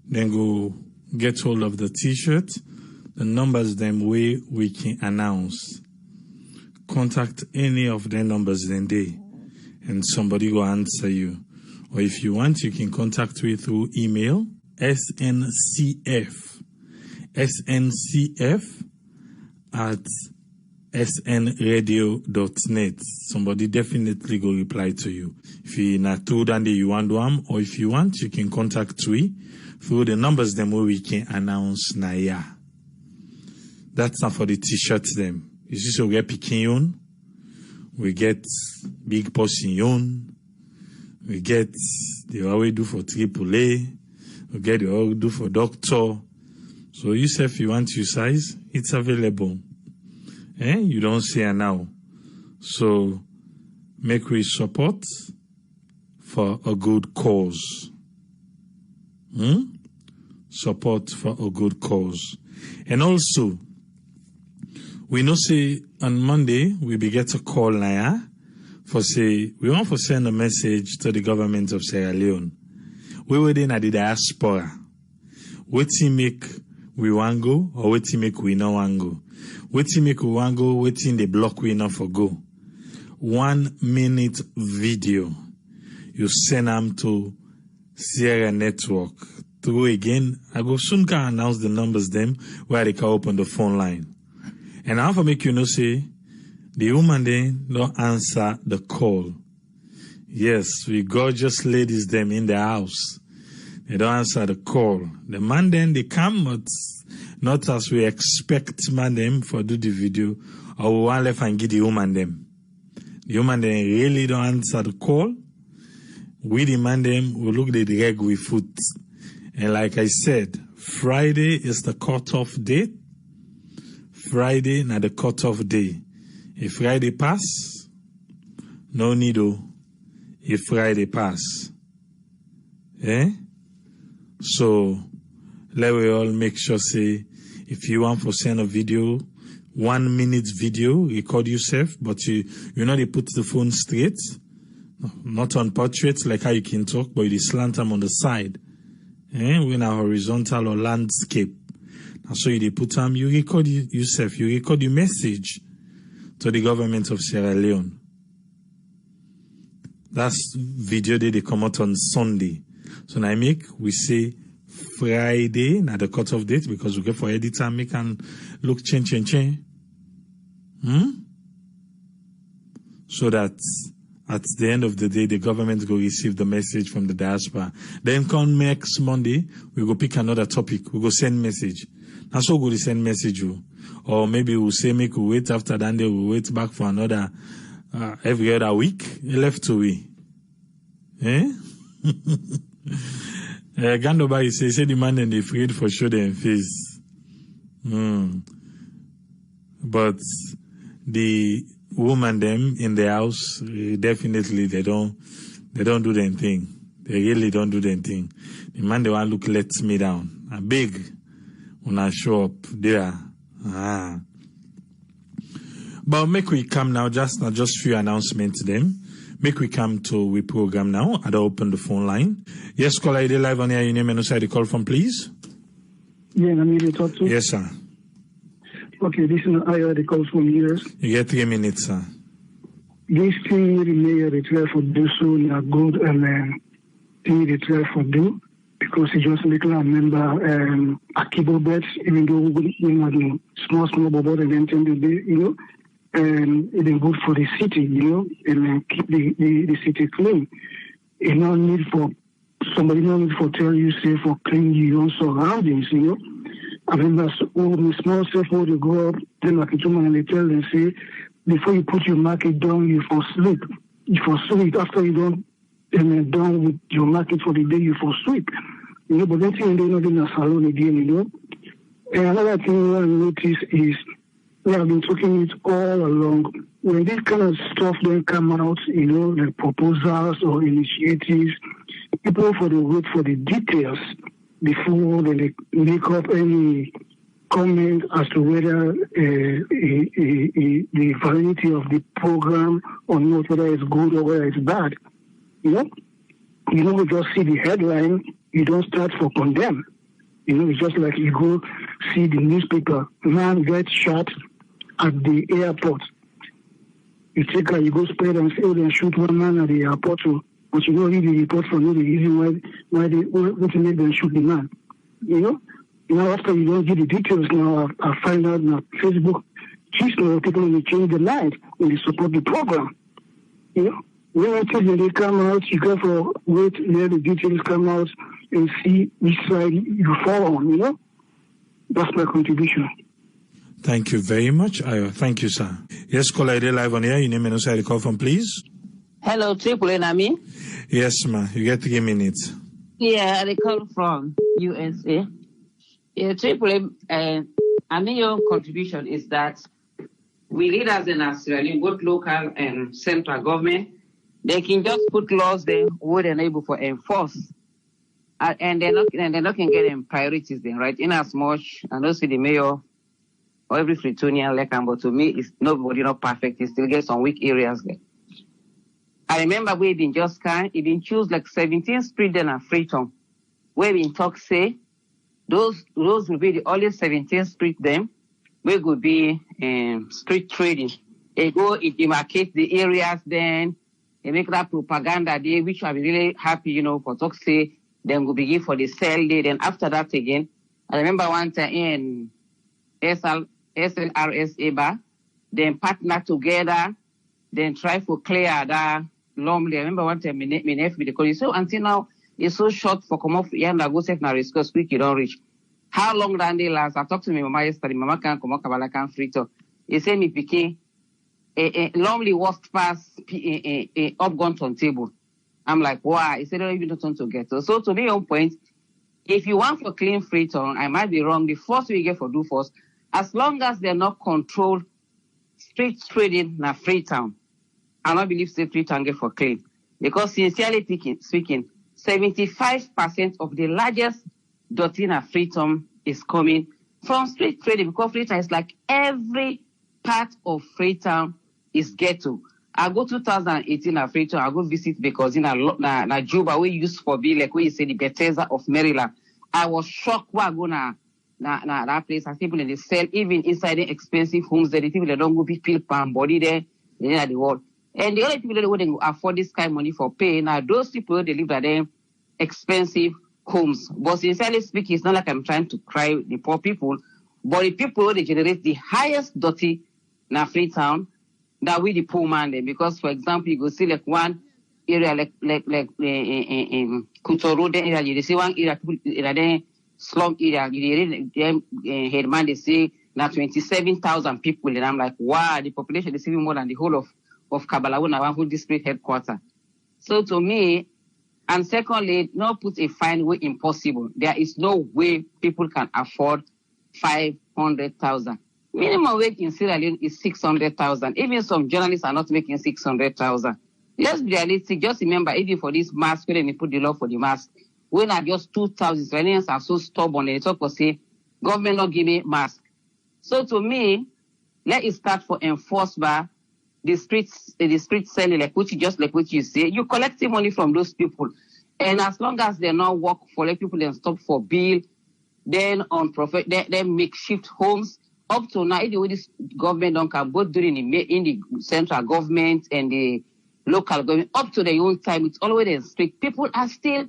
they go get hold of the t-shirt, the numbers them way we can announce. Contact any of the numbers then they, and somebody will answer you. Or if you want, you can contact me through email, sncf at snradio.net. Somebody definitely go reply to you. If you not through that you want them, or if you want, you can contact me through the numbers them where we can announce na ya. That's not for the t-shirts them. You see, so we get picking yon, we get big portion yon, we get the all we do for AAA, we get the all we do for doctor. So you say if you want your size, it's available. You don't say it now. So make we support for a good cause. Support for a good cause. And also, we know say on Monday we be get a call now for say we want to send a message to the government of Sierra Leone. We were in the diaspora. Wetin make we want go or wetin make we no want go? Wetin make we want go? Wetin the block we not for go? 1 minute video. You send them to Sierra Network. Through again, I go soon can announce the numbers them where they can open the phone line. And I have to make you know say the woman then don't answer the call. Yes, we gorgeous ladies them in the house. They don't answer the call. The man then they come, but not as we expect man them for do the video, or we want left and give the woman them. The woman then really don't answer the call. We demand them, we look the reg we foot. And like I said, Friday is the cutoff date. Friday na the cutoff day. If Friday pass, no need to. If Friday pass. So, let we all make sure say, if you want to send a video, 1 minute video, record yourself, but you know they put the phone straight. Not on portraits like how you can talk, but you slant them on the side. When a horizontal or landscape. And so you put them, you record yourself, you record your message to the government of Sierra Leone. That's video they come out on Sunday. So now we say Friday, now the cutoff date, because we get for editor, make and look change. So that at the end of the day, the government will receive the message from the diaspora. Then come next Monday, we go pick another topic. We go send message. That's how we send message you. Or maybe we'll say make we wait after that day, we'll wait back for another, every other week. Left to we. Gandoba say the man and the afraid for sure their face. But the woman them in the house, definitely they don't do their thing. They really don't do their thing. The man they want look lets me down. A big when I show up there. But make we come now, just few announcements them. Make we come to we program now. I'd open the phone line. Yes, caller, you live on here. Your name and who the call from, please. Yeah, I'm here to talk to. Yes, sir. Okay, this is I heard the call from years. You get 3 minutes, sir. This thing really they try for do so are good and thing they try for do because it just make a member Akibo bets, even though we have small bubble and then and it is good for the city, and keep the city clean. It's no need for somebody no need for tell you say for clean your own surroundings, I remember the small stuff where you go up, then like a woman and they tell them say before you put your market down, you for sleep. You for sleep after you don't and done with your market for the day, you for sleep. But that thing they're not in a salon again, And another thing I notice is we have been talking it all along. When this kind of stuff then come out, like proposals or initiatives, people wait for the details before they make up any comment as to whether the validity of the program or not, whether it's good or whether it's bad. We just see the headline, you don't start for condemn. You know, it's just like you go see the newspaper, man gets shot at the airport. You take you go spread and say, oh, they shoot one man at the airport, but you don't read the report for no reason why they make them shoot the man. You know? Now after you don't get the details now, I find out now Facebook, people will change their life when they support the program. You know? When they come out, you go for wait, let the details come out and see which side you fall on, you know? That's my contribution. Thank you very much, Ayo. Thank you, sir. Yes, caller, live on air. Your name and also the call from, please. Hello, Triple Nami. Yes, ma. You get 3 minutes. Yeah, I call from USA. Yeah, Triple your contribution is that we leaders in Australia, both local and central government, they can just put laws they would enable for enforce. And they're not can get them priorities then, right? In as much, and also the mayor or every Freetonian but to me, it's nobody not perfect. You still get some weak areas there. I remember we've been just even choose like 17 street then at Freetown. Where we in talk say, those will be the only 17 street then, where could be street trading. They go, it demarcate the areas then, they make that propaganda day, which I'll be really happy, you know, for talk say, then we'll begin for the sale day. Then after that again, I remember one time in SLRSA bar, then partner together, then try to clear that normally. I remember one time, my nephew, they call you. So until now, it's so short for come off, yeah, and I go safe now, risk, quick, you don't reach. How long that they last? I talked to my mama yesterday, mama can't come up, I can't free to. He said me picking normally worst pass, up gone on table. I'm like, why? He said, don't even turn to get. So to be on point, if you want for clean Freetown, I might be wrong. The first we get for do first, as long as they're not controlled street trading na Freetown, I don't believe say Freetown get for clean. Because sincerely speaking, 75% of the largest dirty na Freetown is coming from street trading, because Freetown is like every part of Freetown is ghetto. I go 2018 at Freetown, I go visit because in a Juba we used for be like where you say the Bethesda of Maryland. I was shocked where I go na that place. As people in the sell, even inside the expensive homes, the people that don't go big pill pan body there, in the world. And the only people that wouldn't afford this kind of money for pay, now those people they live at them expensive homes. But sincerely speaking, it's not like I'm trying to cry the poor people, but the people they generate the highest dirty na Freetown. That we the poor man there, because for example, you go see like one area like Kutoro area, you see one area then slum area, headman they say now 27,000 people, and I'm like, wow, the population is even more than the whole of Kabalawu now one whole district headquarters. So to me, and secondly, not put a fine way impossible. There is no way people can afford 500,000. Minimum wage in Sierra Leone is 600,000. Even some journalists are not making 600,000. Let's be realistic. Just remember, even for this mask, when they put the law for the mask, when are just 2,000 Israelis are so stubborn, they talk for say, government not give me mask. So to me, let it start for enforced by the street selling, like what you say. You collect the money from those people. And as long as they not work for like people and stop for bill, then on profit, then makeshift homes. Up to now, the way this government don't come, both during in the central government and the local government, up to their own time, it's always strict. People are still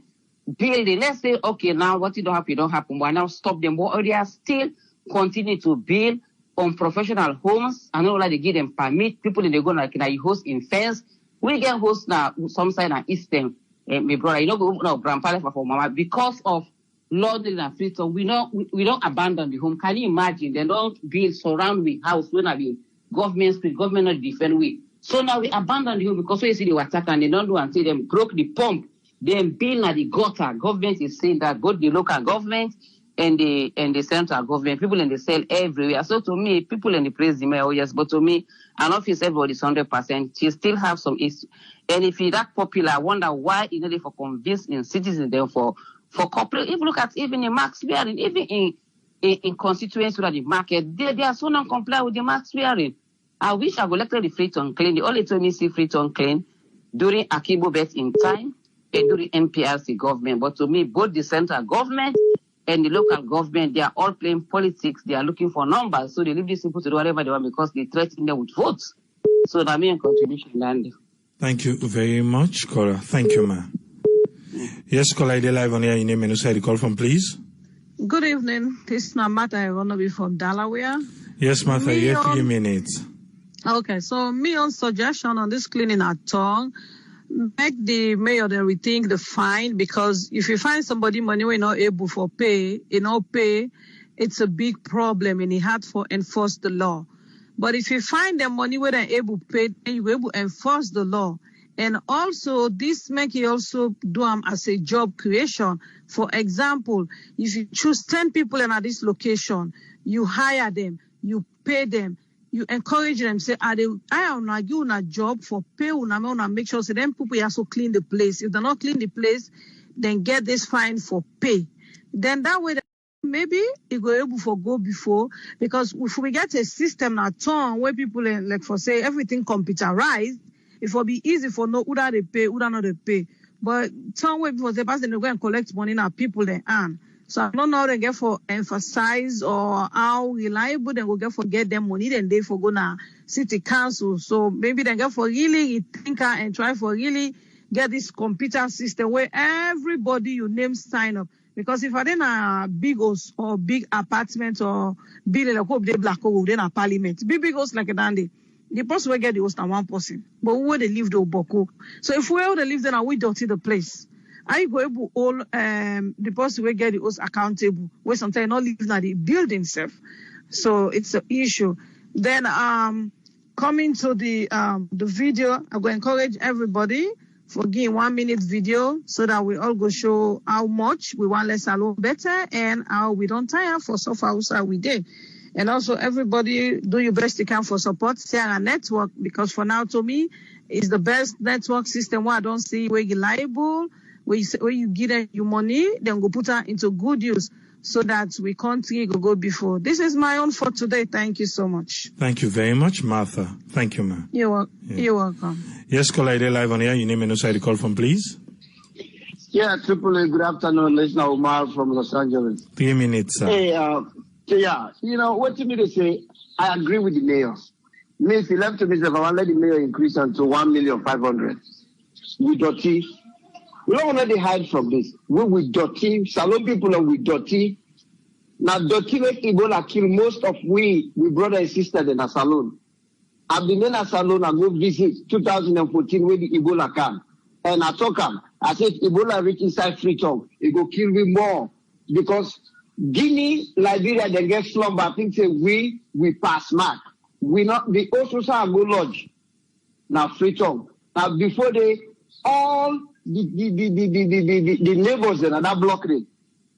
building. Let's say, okay, now what you don't happen. Why now stop them? But they are still continue to build on professional homes. I know like they give them permit. People in the go like you host in fence. We get host now some side and eastern. My brother, you know, go no grandpa for mama because of London and Freetown, we don't abandon the home. Can you imagine? They don't build surround with house when I be government street, government not defend we. So now we abandon the home because we see the attack and they don't do until them broke the pump. Then build at the gutter. Government is saying that both the local government and the central government, people in the cell everywhere. So to me, people in the praise the mayor, yes, but to me, an office everybody is 100%. You still have some issue. And if you're that popular, I wonder why you know they for convincing citizens them for corporate. If you look at even in mask wearing, even in constituents where the market, they are so non-compliant with the mask wearing. I wish I would let the Freetown clean. They only told me see Freetown clean during Akibo bet in time and during MPRC government. But to me, both the central government and the local government, they are all playing politics. They are looking for numbers. So they leave these people to do whatever they want because they threaten them with votes. So that's my contribution, Landy. Thank you very much, Cora. Thank you, ma. Yes, caller, they live on here. Your name and who call from, please. Good evening. This is Martha. I want to be from Delaware. Yes, Martha, you have 3 minutes. Okay, so me on suggestion on this cleaning at tongue, make the mayor then rethink the fine, because if you find somebody money we're not able for pay, it's a big problem and it hard for enforce the law. But if you find them money where they're able to pay, then you're able to enforce the law. And also, this make you also do them as a job creation. For example, if you choose 10 people in at this location, you hire them, you pay them, you encourage them, say, I want you a job for pay, una make sure so them people also clean the place. If they not clean the place, then get this fine for pay. Then that way, maybe it go able for go before, because if we get a system at town where people like for say everything computerized, it will be easy for no who they pay, who not they pay. But some way before the person they go and collect money now, people they earn. So I don't know how they get for emphasize or how reliable they will get for get them money, then they for go na city council. So maybe they get for really think and try for really get this computer system where everybody you name sign up. Because if I then a big house or big apartment or building like hope they black hole, then a parliament, big house like a dandy. The person will get the host and one person, but where they live the boko. So if we all they live, then we dirty the place. I go able all the person will get the host accountable. Where sometimes not live in the building self. So it's an issue. Then coming to the video, I'm going to encourage everybody for giving 1 minute video so that we all go show how much we want less alone better and how we don't tire for so far outside we did. And also everybody do your best you can for support Sierra Network, because for now to me is the best network system where I don't see where you liable, where you give them your money, then go put her into good use so that we country go before. This is my own for today. Thank you so much. Thank you very much, Martha. Thank you, ma. You're welcome. Yes, caller, they live on here. Your name and who call from, please. Yeah, Triple good afternoon, listener Omar from Los Angeles. 3 minutes, sir. Hey, yeah, you know, what to me to say, I agree with the mayor. Me, if he left to me, if I want to let the mayor increase unto 1,500,000, we dirty. We don't want to hide from this. We dirty. Salon people are we dirty. Now, dirty make Ebola kill most of we brother and sister in a salon. I've been in a salon and go visit 2014 where the Ebola came. And I talk him. I said, Ebola reach inside Freetonians. It go kill me more. Because Guinea, Liberia, they get slumber. I think say we pass mark. We not the also go lodge. Now Freetonians. Now before they all the neighbors in that block rate.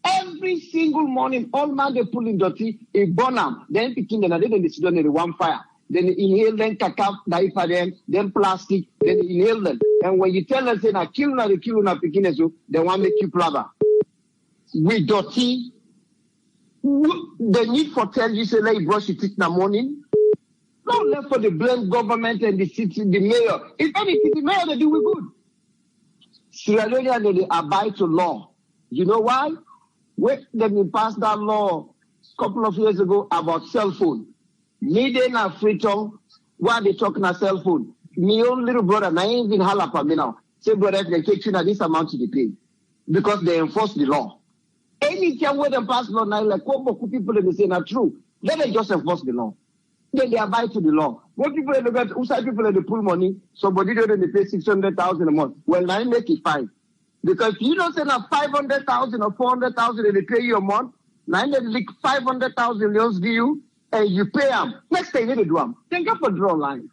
Every single morning, all man they pull in dirty, a burn them, then picking them, and then they sit on the one fire. Then inhale them, cacao, die for them, then plastic, then inhale them. And when you tell them, say, na kill na picking so they want to make you plumber. We dirty. The need for tell you say let you brush your teeth in the morning. Not left for the blame government and the city, the mayor. If anything, the mayor they do we good. Sierra Leone they abide to law. You know why? They passed that law a couple of years ago about cell phone. Me they na Freetonians, why they talking a cell phone? Me own little brother, I ain't even halapa me now. Say brother, they take you this amount to the pay because they enforce the law. Anytime where they pass law now, like what people they say not true. Then they just enforce the law. Then they abide to the law. What people they get, outside people they pull money, somebody they pay 600,000 a month. Well, now make it fine. Because you don't say now 500,000 or 400,000 they pay you a month. Now they lick 500,000 loans to you and you pay them. Next thing they do them. Then go for draw line.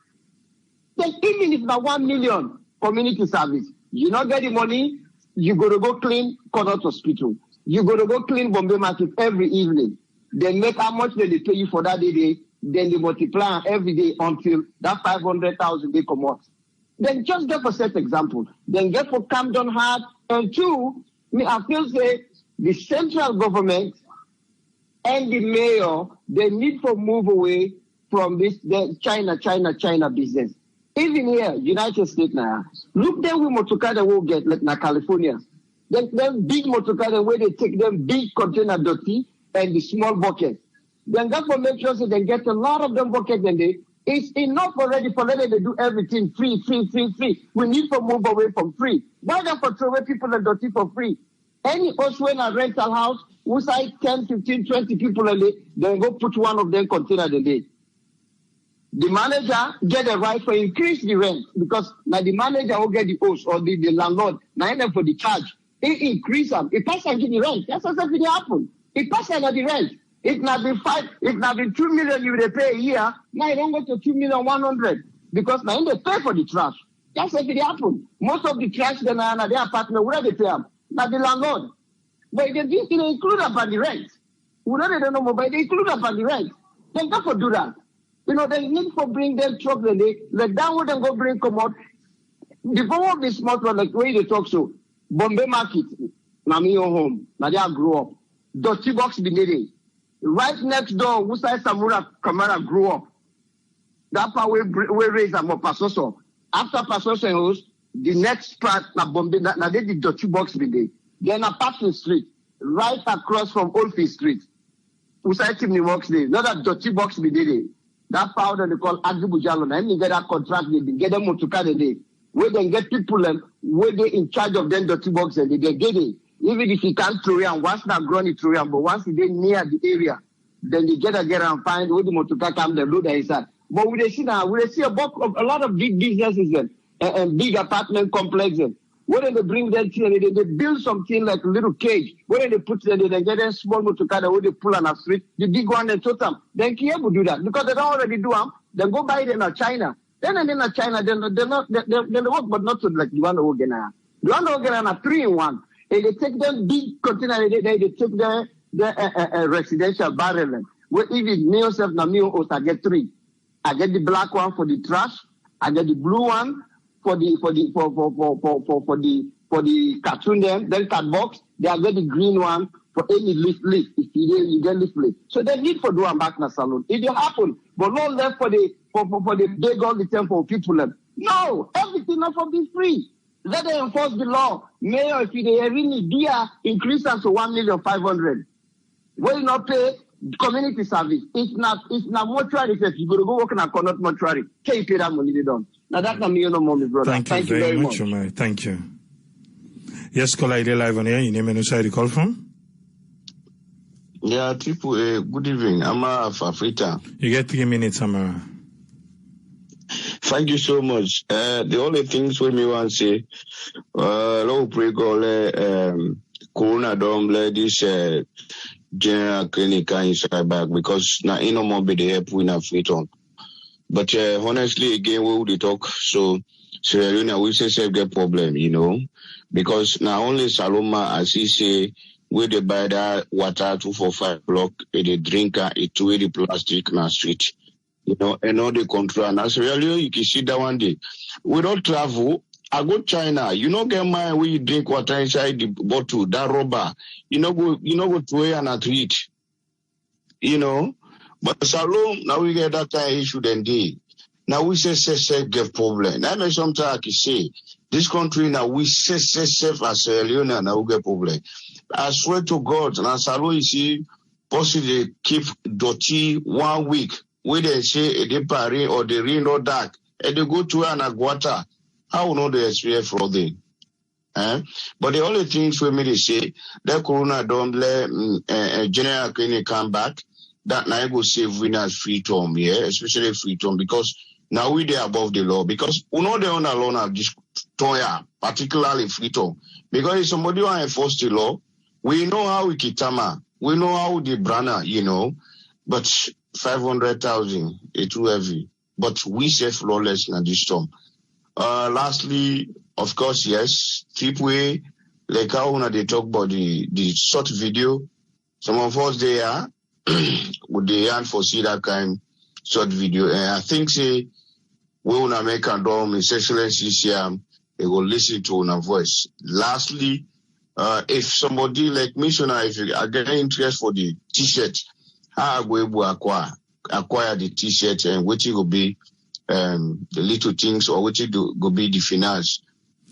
Then even if now 1 million community service, you not get the money, you go to go clean Connaught Hospital. You go to go clean Bombay Market every evening. They make how much they pay you for that day, then they multiply every day until that 500,000 they come out. Then just get for set example. Then get for Camden Hard. And two, I feel say the central government and the mayor, they need to move away from this China business. Even here, United States now. Look there we Motokada will get like na California. Then big motorcar where they take them big container dirty and the small bucket. Then government make sure so they get a lot of them buckets and it's enough already for them to do everything free. We need to move away from free. Why not for throw away people and dirty for free? Any also in a rental house, who say 10, 15, 20 people a day, then go put one of them container a day. The manager get the right to increase the rent because now the manager will get the host or the landlord, now them for the charge. He increase them. It pass and get the rent. That's what it happen. It pass and the rent. It not be 2 million you will pay a year. Now you don't go to 2,100,000 because now they pay for the trash. That's what it happen. Most of the trash then are their apartment where they pay them. Not the landlord. But they include up on the rent. Whatever they don't know, but they include up on the rent. They got to do that. You know, they need to bring them truck the day. Let down with them go bring come out. Before this smart one, like way they talk so. Bombay market, na me your home. Now they grew up. Dirty box be needing. Right next door, Usai Samura Kamara grew up. That part we raise them up Pasoso. After Pasoso house, the next part na Bombay na they the dirty box be there. Then a Patrick Street, right across from Oldfield Street. Usai Timney works there. Not that dirty box be there. That powder they call Agibujalo. And they get that contract, they get them to carry the where they get people where they in charge of them dirty box and they get it. Even if you can't throw it, and once not grown it through but once they near the area, then they get and find where the motorcar come, they load inside. But we see now, we see a lot of big businesses and big apartment complexes. Where they bring them to and they build something like a little cage. Where they put them, they get a small motorcar where they pull on a street, the big one they tow them. Then Kiev do that because they don't already do them. Then go buy them in China. Then in China, they work, but not to like the one Ogana. The one Ogana 3-in-1. And they take them big container, they take their residential barrel. Where even me yourself, na me I get 3. I get the black one for the trash. I get the blue one for the cartoon then card box. They I get the green one for any leaf. If you get leaf. So they need for do a back na salon. It will happen, but not left for the big all the time for people. No, everything not for be free. Let them enforce the law. Mayor, if they really dear, increase us to 1,500,000. Will not pay community service. It's not mortuary. If you go work in a corner mortuary, can't pay that money they don't. Now that's not me no more, brother. Thank you very much, Omar. Thank you. Yes, caller, you're live on air. Your name and where you call from? Yeah, Triple A. Good evening. Amara for Afrita. You get 3 minutes, Amara. Thank you so much. The only things we me want to say, low pray Corona don't let this general clinic inside back because now in no more be the help we not Freeton. But honestly, again, we would talk so Sierra Leone we say get problem, you know, because now only Saloma as he say where they buy that water 245 block, they drink it to the plastic na street. You know, and all the control. And as really, you can see that one day. We don't travel. I go China. You know, get mine where you drink water inside the bottle, that rubber. You know, go to where and at eat. You know, but Salome, now we get that kind of issue then day. Now we say get problem. Now me sometimes I can say, this country now we say as a Leone now we get problem. I swear to God, now Salome you see, possibly keep dirty 1 week. Where they say they party or they rain or dark, and they go to an aguata. How will know the experience for them? But the only things we may say that Corona don't let general clinic come back. That now go save winners Freeton, yeah, especially Freeton because now we there above the law because we know they own alone of this toya, particularly Freeton. Because if somebody want to enforce the law, we know how we kitama, we know how the branner, you know, but 500,000, it's too heavy. But we say flawless in this storm. Lastly, of course, yes, Triple like how they talk about the short video. Some of us there would they unforesee that kind short video. And I think say we wanna make a dorm in excellency here, they will listen to our voice. Lastly, if somebody like missionary, if you are getting interest for the t-shirt, how we will acquire the t-shirt and which will be the little things or which will be the finance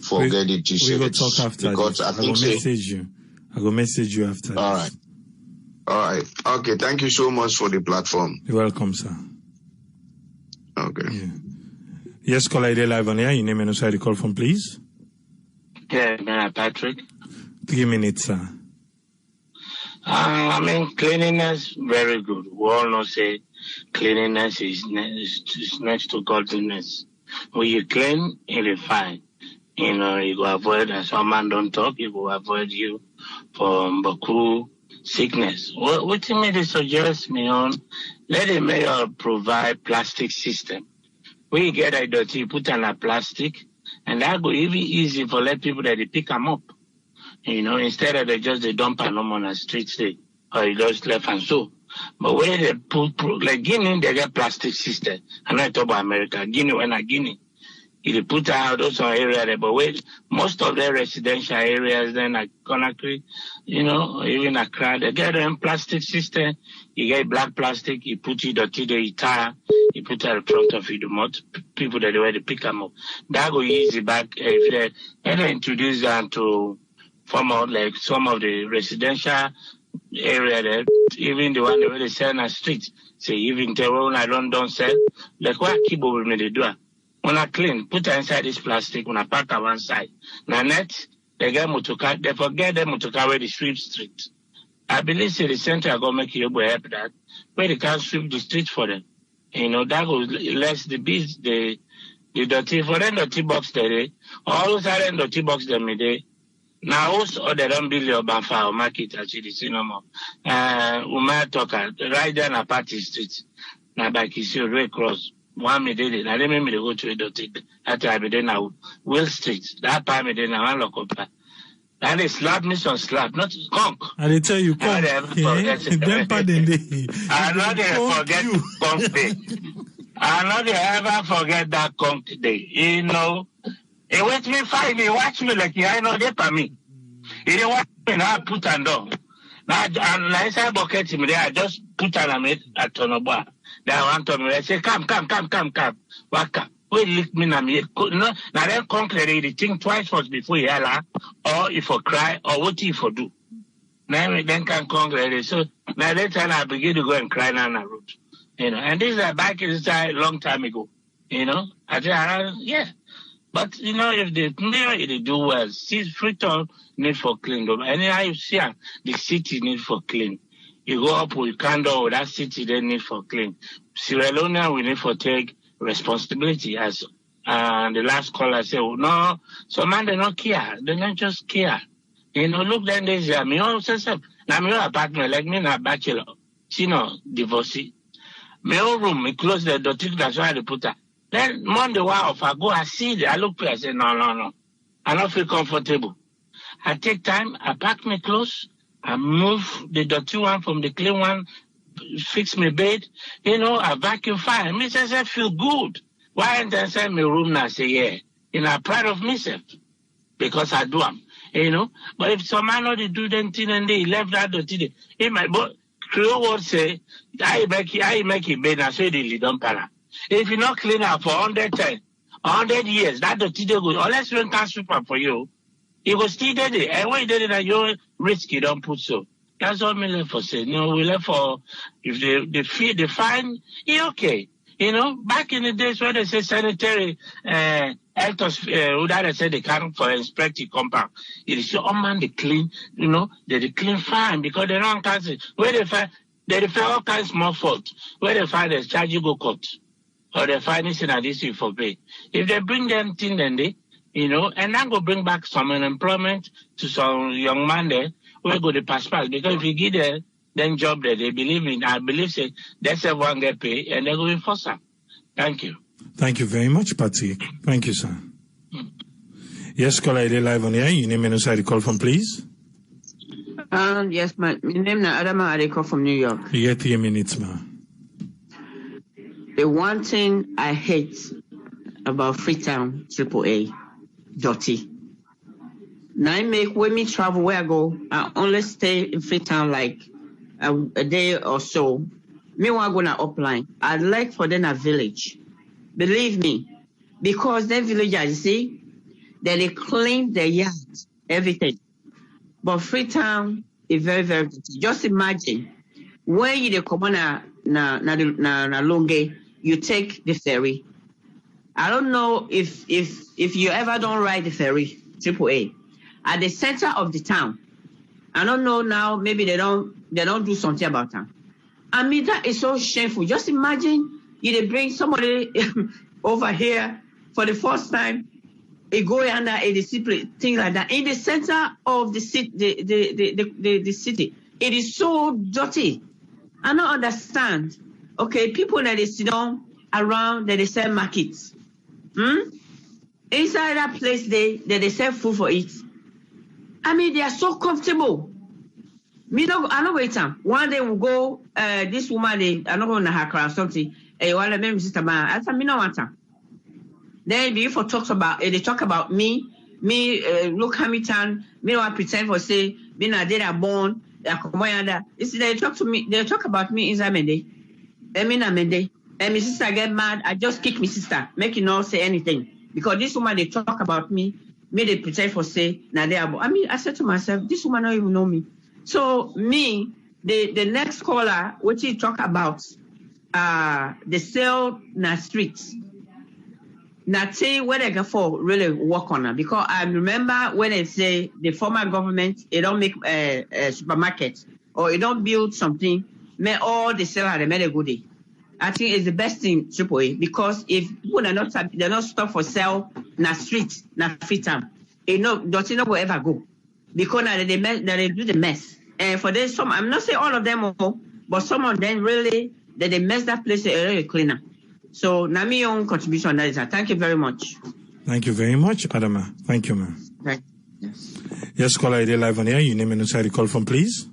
forget the T-shirts. We will talk after because this. I think I will message you after All this. All right. Okay. Thank you so much for the platform. You're welcome, sir. Okay. Yeah. Yes, caller, live on air. Your name and also the call from, please. Yeah, Patrick. 3 minutes, sir. I mean, cleanliness, very good. We all know, say, cleanliness is next to godliness. When you clean, you'll be fine. You know, you go avoid, as someone don't talk, you go avoid you from Baku sickness. What do you mean to suggest me on? Let the mayor provide plastic system. When you get a dirty, put on a plastic, and that go even easy for let people that they pick them up. You know, instead of they dump them on the streets, or you just left and so. But when they put like Guinea, they get plastic system. I'm not talking about America. Guinea, when I Guinea, you put out those area there, but wait, most of their residential areas then at Conakry, you know, even Accra, they get them plastic system. You get black plastic, you put it dirty there, you tire, you put it in front of you, the most people that they want to pick them up. That go easy back if they introduce them to form out like some of the residential area there, even the one where they sell on the street. Say even the one I don't sell, like what keep over me they do. When I clean, put it inside this plastic, when I pack on one side. Now net, they get motocar, they forget them motocar where they sweep street. I believe the center are going to make you able to help that, where they can sweep the street for them. You know, that goes less the bees, the dirty, for them dirty box there, all those are dirty box them there. Now also they don't build your banfa or market actually, see no more. Umar talker, right there on Party Street. Now back you see Red Cross. One me did it. I didn't mean to go to a dirty. That time I did now Will Street. That time I did now one lock up. And they slap me some slap, not conk. And they tell you conk. I not forget conk day. I not ever forget that conk day. You know. He went me find me, watch me like I know they for me. He didn't watch me now put on down. Now I say bucket him there, I just put on a at Tonoba. Then I want to me, I say, come. Waka. We lick me na me. No, now then concrete the think twice first before you yell, or if I cry, or what if I do. Now then can concrete. So now that time I begin to go and cry down the road. You know, and this is back inside a long time ago. You know, I say, yeah. But, you know, if the mayor they do well, see, Freetown need for clean. Anyhow, you see the city need for clean. You go up with Kando, that city they need for clean. Sierra Leone, we need for take responsibility as the last caller said, oh, no, so man, they not care. They not just care. You know, look, then there's me also say, now me apartment, like me na bachelor, you know, divorcee. My own room, me close the door, that's why they put that. Then Monday, while I go, I see it. I look at it, I say, no. I don't feel comfortable. I take time, I pack my clothes, I move the dirty one from the clean one, fix my bed, you know, I vacuum fine. Me say, I feel good. Why ain't I say my room now? I say, yeah. You know, I'm proud of myself because I do them, you know. But if some man not do them thing and they left that dirty, in my book, Creole would say, I make it bed, I say, they don't para. If you not clean up for 100 years, that dirty they go, unless you can't sweep up for you, you go still there. And when you did it at your risk, you don't put so. That's all me left for say. You know, we left for, if they fine, it's okay. You know, back in the days when they say sanitary, health, that they say they come for inspect the compound. It is so, man, they clean, you know, they clean fine because they don't cancel. Where they find all kinds of small fault. Where they find they charge you go court. Or they find this in addition for pay. If they bring them thing, then they, you know, and then go bring back some unemployment to some young man there, where go the pass. Because if you give them, then job there, they believe in, I believe, say, that's everyone get paid, and they go enforce them. Thank you. Thank you very much, Patrick. Thank you, sir. Yes, caller, live on air. Your name and also the call from, please. Yes, my name is Adama. I call from New York. You get 3 minutes, ma. The one thing I hate about Freetown AAA, dirty. Now I make when me travel where I go, I only stay in Freetown like a day or so. Me want go na upline. I'd like for them a village. Believe me, because that village, you see, Then they clean the yard, everything. But Freetown is very, very dirty. Just imagine when you come on na Longe, you take the ferry. I don't know if you ever don't ride the ferry, AAA, at the center of the town. I don't know now, maybe they don't do something about that. I mean, that is so shameful. Just imagine you bring somebody over here for the first time, they go under a discipline, things like that. In the center of the city, the city, it is so dirty. I don't understand. Okay, people that they sit down around, that they sell markets. Inside that place, they sell food for it. I mean, they are so comfortable. I know wait time. One day we'll go, this woman, I know going to her or something. I said, me no want time. Then before they talk about me, look Hamilton, me no want pretend for say, me not dead are born, they talk to me, they talk about me inside Mende. And me na Mende. And my sister get mad, I just kick my sister, make you not say anything. Because this woman, they talk about me they pretend for say, now they are born. I mean, I said to myself, this woman don't even know me. So me, the next caller, which he talk about, the sale na streets. Nothing where they go for really work on it. Because I remember when they say the former government, they don't make a supermarket or they don't build something, may all the seller they made a good day. I think it's the best thing, AAA, because if people they're not stop for sale na street, na free time, don't will ever go. Because now they do the mess. And for this, I'm not saying all of them, but some of them really, they mess that place a little cleaner. So, Nami own contribution that is that. Thank you very much. Thank you very much, Adama. Thank you, ma'am. Right. Yes. Yes, caller, ID live on air. Your name and where you call from, please.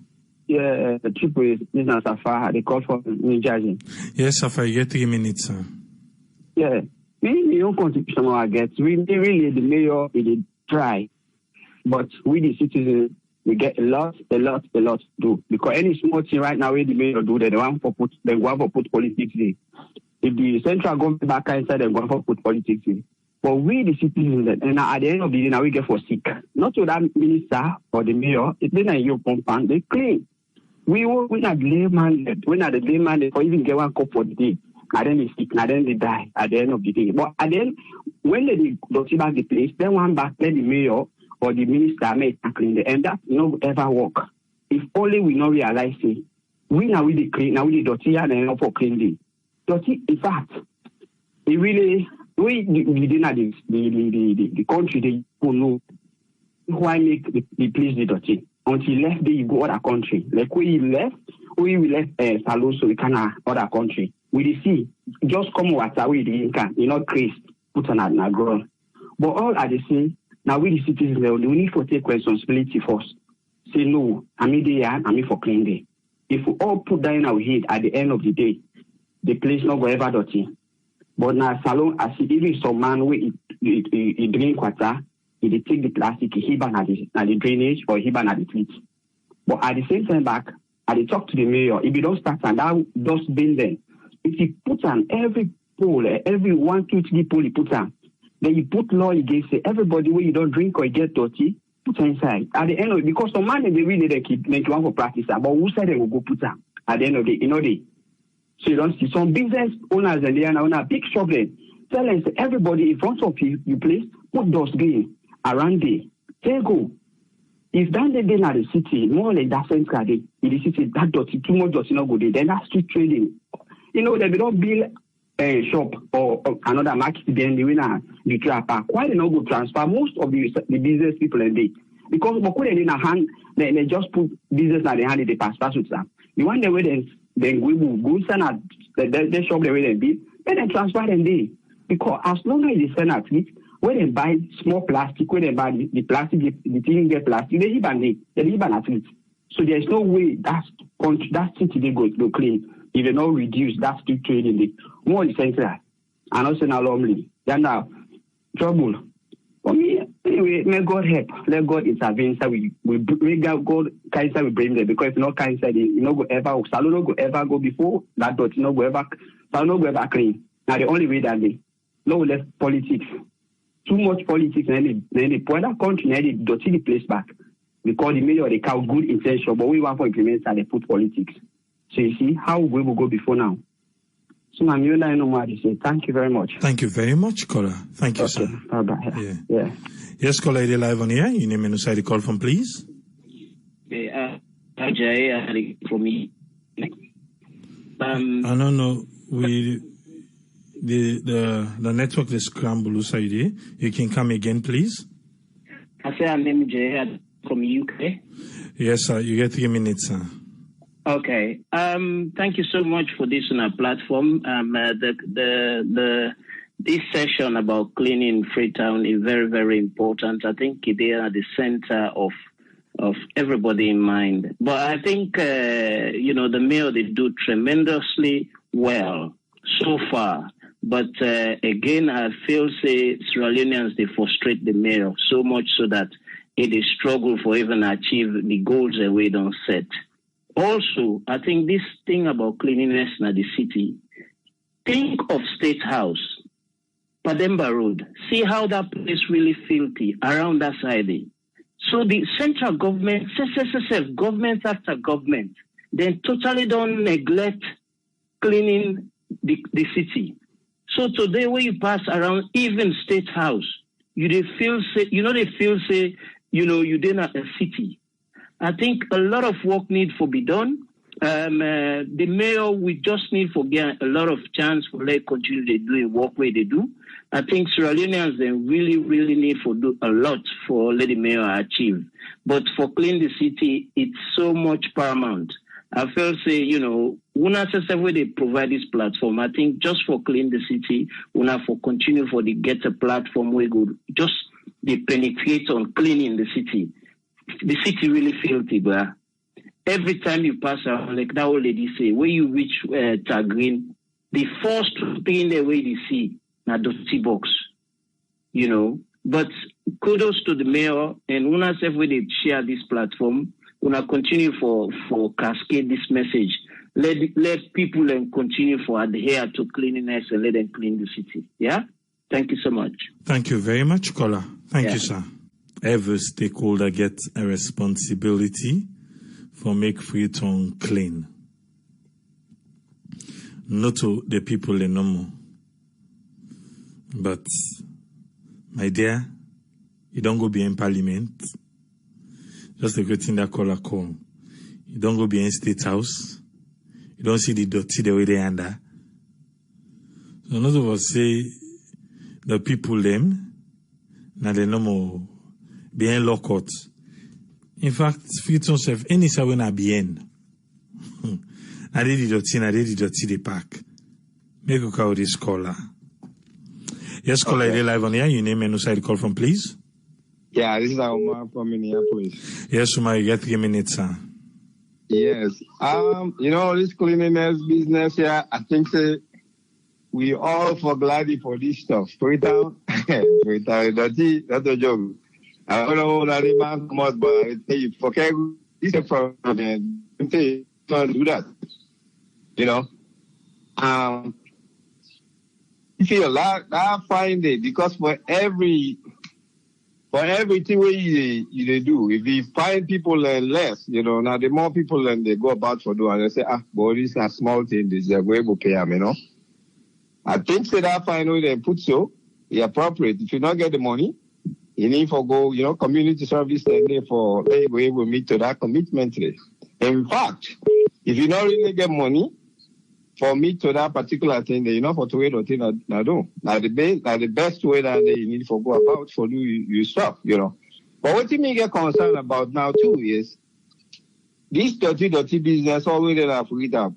Yeah, the triple is Mr. Safar. They call from New Jersey. Yes, Safar, you get 3 minutes, sir. Yeah, we own contribution I get. We really the mayor did try, but we the citizens we get a lot to do because any small thing right now where the mayor do they want for put politics in. If the central government back inside they want for put politics in. But we the citizens and at the end of the day now we get for sick. Not to that minister or the mayor, it's been a year compound, they clean. We not layman, we not the layman or even get one cup for the day. And then they sick, and then they die at the end of the day. But at the end, when they go back the place, then one back, then the mayor or the minister may clean the end. That no ever work. If only we not realize it. We now we the clean, now we the dirty and then for cleaning. Dirty, in fact, it really we didn't have the country they don't know why make the place the dirty. Until left day you go other country. Like we left Salon so we can other country. We see just come water we the can, crazy, put on a ground. But all at the same, now we the citizens we need to take responsibility first. Say no, I'm for clean day. If we all put that in our head at the end of the day, the place not go ever dirty. But now Salon I see even some man we drink water. They take the plastic, he ban at the drainage or he ban at the fleet. But at the same time back, I talk to the mayor, if you don't start and that just been there, if you put on every pole, every 1, 2, 3 pole you put on, then you put law against it. Everybody where you don't drink or you get dirty, put inside. At the end of it, because some man they really they keep make one for practice, but who said they will go put on at the end of the day, So you don't see some business owners and they are now big shop there. Tell us everybody in front of you place, put dustbin around there. There go. If that they in the city, more like that central day, in the city, that dirty, too much dirty not go there, then that's street trading. They don't build a shop or another market, then they win the park. Why they not go transfer most of the business people in there? Because they in a hand, they just put business in the hand and they pass with them. The one they wait then we will go send at the shop they way they build, then they transfer them there. Because as long as they send at it, when they buy small plastic, when they buy the plastic, the thing get plastic, they even at it. So there's no way that city they go to clean if they not reduce that street trading. The more essential and also now normally. Then now trouble. For me, anyway, may God help. Let God intervene so we bring out God cancer we bring them because if not cancer, you know go ever salon no go ever go before that dot no go ever salon no go ever clean. Now the only way that they no less politics. too much politics and then they point that country and they dirty the place back. Because the mayor they count good intention, but we want for implement and they put politics. So you see how we will go before now. So I'm you know what to say. Thank you very much. Thank you very much, caller. Thank you, sir. Bye bye. Yeah. Yes, caller, you're live on here. Your name and who the call from, please. Ajay from me. I don't know. The network is scrambled inside here. You can come again, please. I say I'm Jay from UK. Yes, sir. You get 3 minutes, sir. Okay. Thank you so much for this on our platform. This session about cleaning Freetown is very, very important. I think they are the center of everybody in mind. But I think the mayor they do tremendously well so far. But again, I feel Sierra Leoneans they frustrate the mayor so much so that it is struggle for even achieve the goals that we don't set. Also, I think this thing about cleanliness in the city, think of State House, Pademba Road. See how that place really filthy around that side. So the central government, government after government, then totally don't neglect cleaning the city. So today when you pass around even State House, you feel you did not a city. I think a lot of work needs to be done. The mayor, we just need to get a lot of chance for let continue to do the work where they do. I think Sierra Leoneans they really, really need to do a lot for let the mayor achieve. But for clean the city, it's so much paramount. I feel una where they provide this platform. I think just for clean the city, una for continue for the get a platform where good just they penetrate on cleaning the city. The city really filthy, bruh. Every time you pass around, like that old lady say, when you reach Tagrin, the first thing the way you see, na dirty box, But kudos to the mayor and una where they share this platform. Una continue for cascade this message. Let people continue for adhere to cleanliness and let them clean the city. Yeah. Thank you so much. Thank you very much, caller. Thank you, sir. Every stakeholder gets a responsibility for make Freetown clean. Not to the people in normal. But, my dear, you don't go be in parliament. Just a good thing that caller call. You don't go be in State House. You don't see the dirty the way they under. So none of us say the people them, now they no more bien lockout. In fact, Freetown self any sa when bien. Na dey the dirty the park. Make a call this caller. Yes, caller, okay. Live on here. Your name and who side call from, please. Yeah, this is Omar from Minneapolis. Yes, Omar, you get 3 minutes, sir. Yes. This cleanliness business here, I think we all for glad for this stuff. Freetown, dirty, that's a joke. I don't know that the man come out, but I tell you, forget this is a problem. Don't do that. You feel I find it because for everything you do, if you find people less, now the more people they go about for doing, and they say, boy, this is a small thing, this is a way to pay them, I think that find way they put so, it's appropriate. If you don't get the money, you need to go, community service, and therefore they will meet to that commitment. In fact, if you don't really get money, for me to that particular thing, for to wait or thing I do. Now the best way that you need to go about for do you stuff, But what you may get concerned about now too is this dirty business always have read up.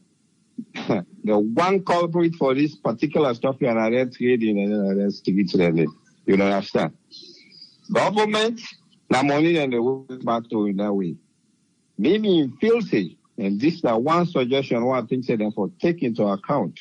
The one culprit for this particular stuff you are trading and then stick it to them. You understand? Government, now money and they work back to in that way. Maybe in filthy. And this is one suggestion one thing say them for take into account.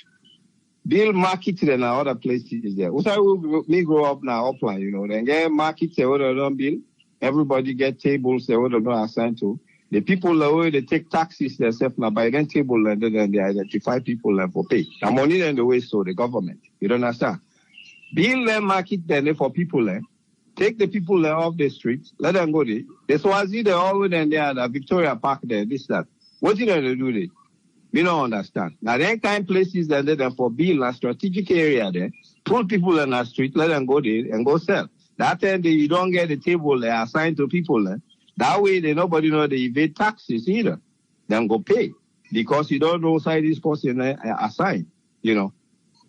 Build markets in other places there. Also, me grow up now upline, then get markets they would don't build. Everybody get tables they would not assign to. The people the way they take taxes themselves now by then table and then they identify people for pay. The money then the way so the government. You don't understand? Build a market then for people. Take the people off the streets. Let them go there. The Swazi, they always and they are the Victoria Park there, this, that. What did they do there? We don't understand. Now, there kind places that they for build a strategic area there. Put people in the street, let them go there and go sell. That time you don't get the table assigned to people. That way, nobody know they evade taxes either. Then go pay. Because you don't know side this person assigned, you know.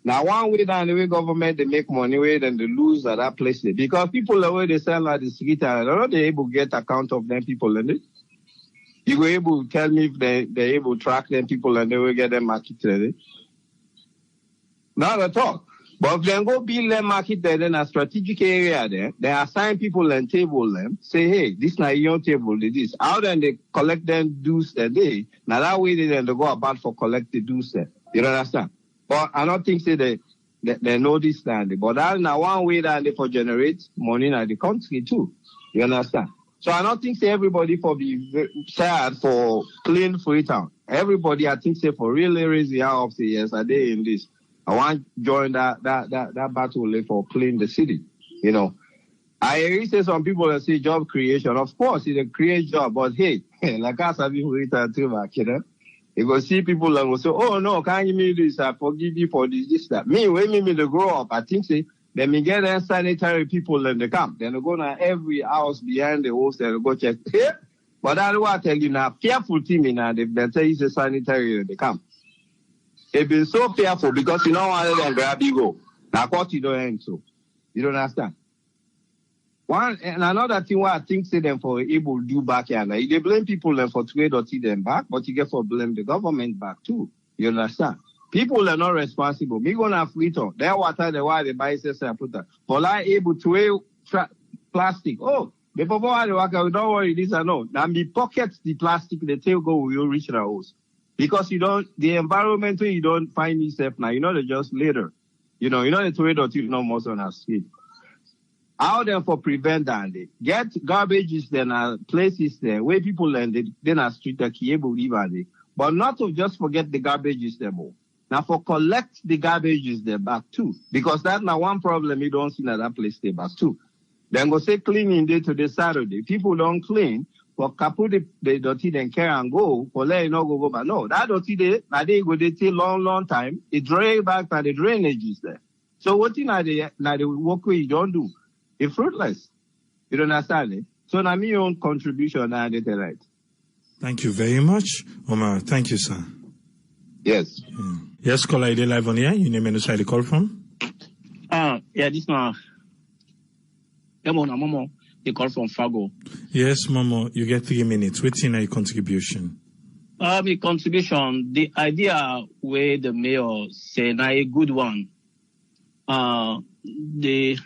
Now, one way down the way government, they make money way, then they lose at that place. Because people, the way they sell at the street, they're not able to get account of them people in it. You were able to tell me if they're able to track them people and they will get them market ready. Not at all. But if they go build them market there, then a strategic area there, they assign people and table them, say, hey, this is not your table, this. How then they collect them dues a day? Now that way then they go about for collect the dues there. You understand? But I don't think they know this stand. But that's now one way that they for generate money in the country too. You understand? So I don't think everybody for be sad for clean Freetown. Everybody I think say for really raise the hour of the yes, are they in this? I want to join that battle for clean the city. You know. I hear say some people that say job creation. Of course, it's a create job, but hey, like us have been Freetown too back, you know. You go see people and will say, oh no, can't give me this, I forgive you for this, that. Me, when me to grow up, I think say, then me get them sanitary people in the camp. Then they go to every house behind the house and go check. Yeah. But that's what I tell you now, fearful team now, they say it's a sanitary in the camp. It's been so fearful because you know why they grab you go. Now what you don't end so. You don't understand? One and another thing what I think say them for able to do back here. Like, they blame people for trade or them back, but you get for blame the government back too. You understand? People are not responsible. Me gonna Freetown. Their water the why they buy says I put that. For like able to weigh plastic. Oh, before the worker, don't worry, this or no. Now me pocket the plastic, the tail go will reach the house. Because you don't the environment you don't find yourself now. You know they just later. You know the trade or most on our street. How then for prevent that? Get garbages then places there where people landed, then are street that able river. But not to just forget the garbages there more. Now for collect the garbages there back too. Because that's now one problem you don't see in that place there back too. Then go say cleaning day to the Saturday. People don't clean, but put the dirty then carry and go, for let you not go. But no, that dirty day, now they go they take long time. It drain back to the drainages there. So what thing now the work you don't do? It's fruitless. You don't understand it? So now my own contribution now I right. Thank you very much, Omar. Thank you, sir. Yes. Yes, caller, are live on here? You name and where you call from? Yeah, this one. Momo, they call from Fargo. Yes, Momo, you get 3 minutes. What's in your contribution? My contribution, the idea where the mayor say now a good one. The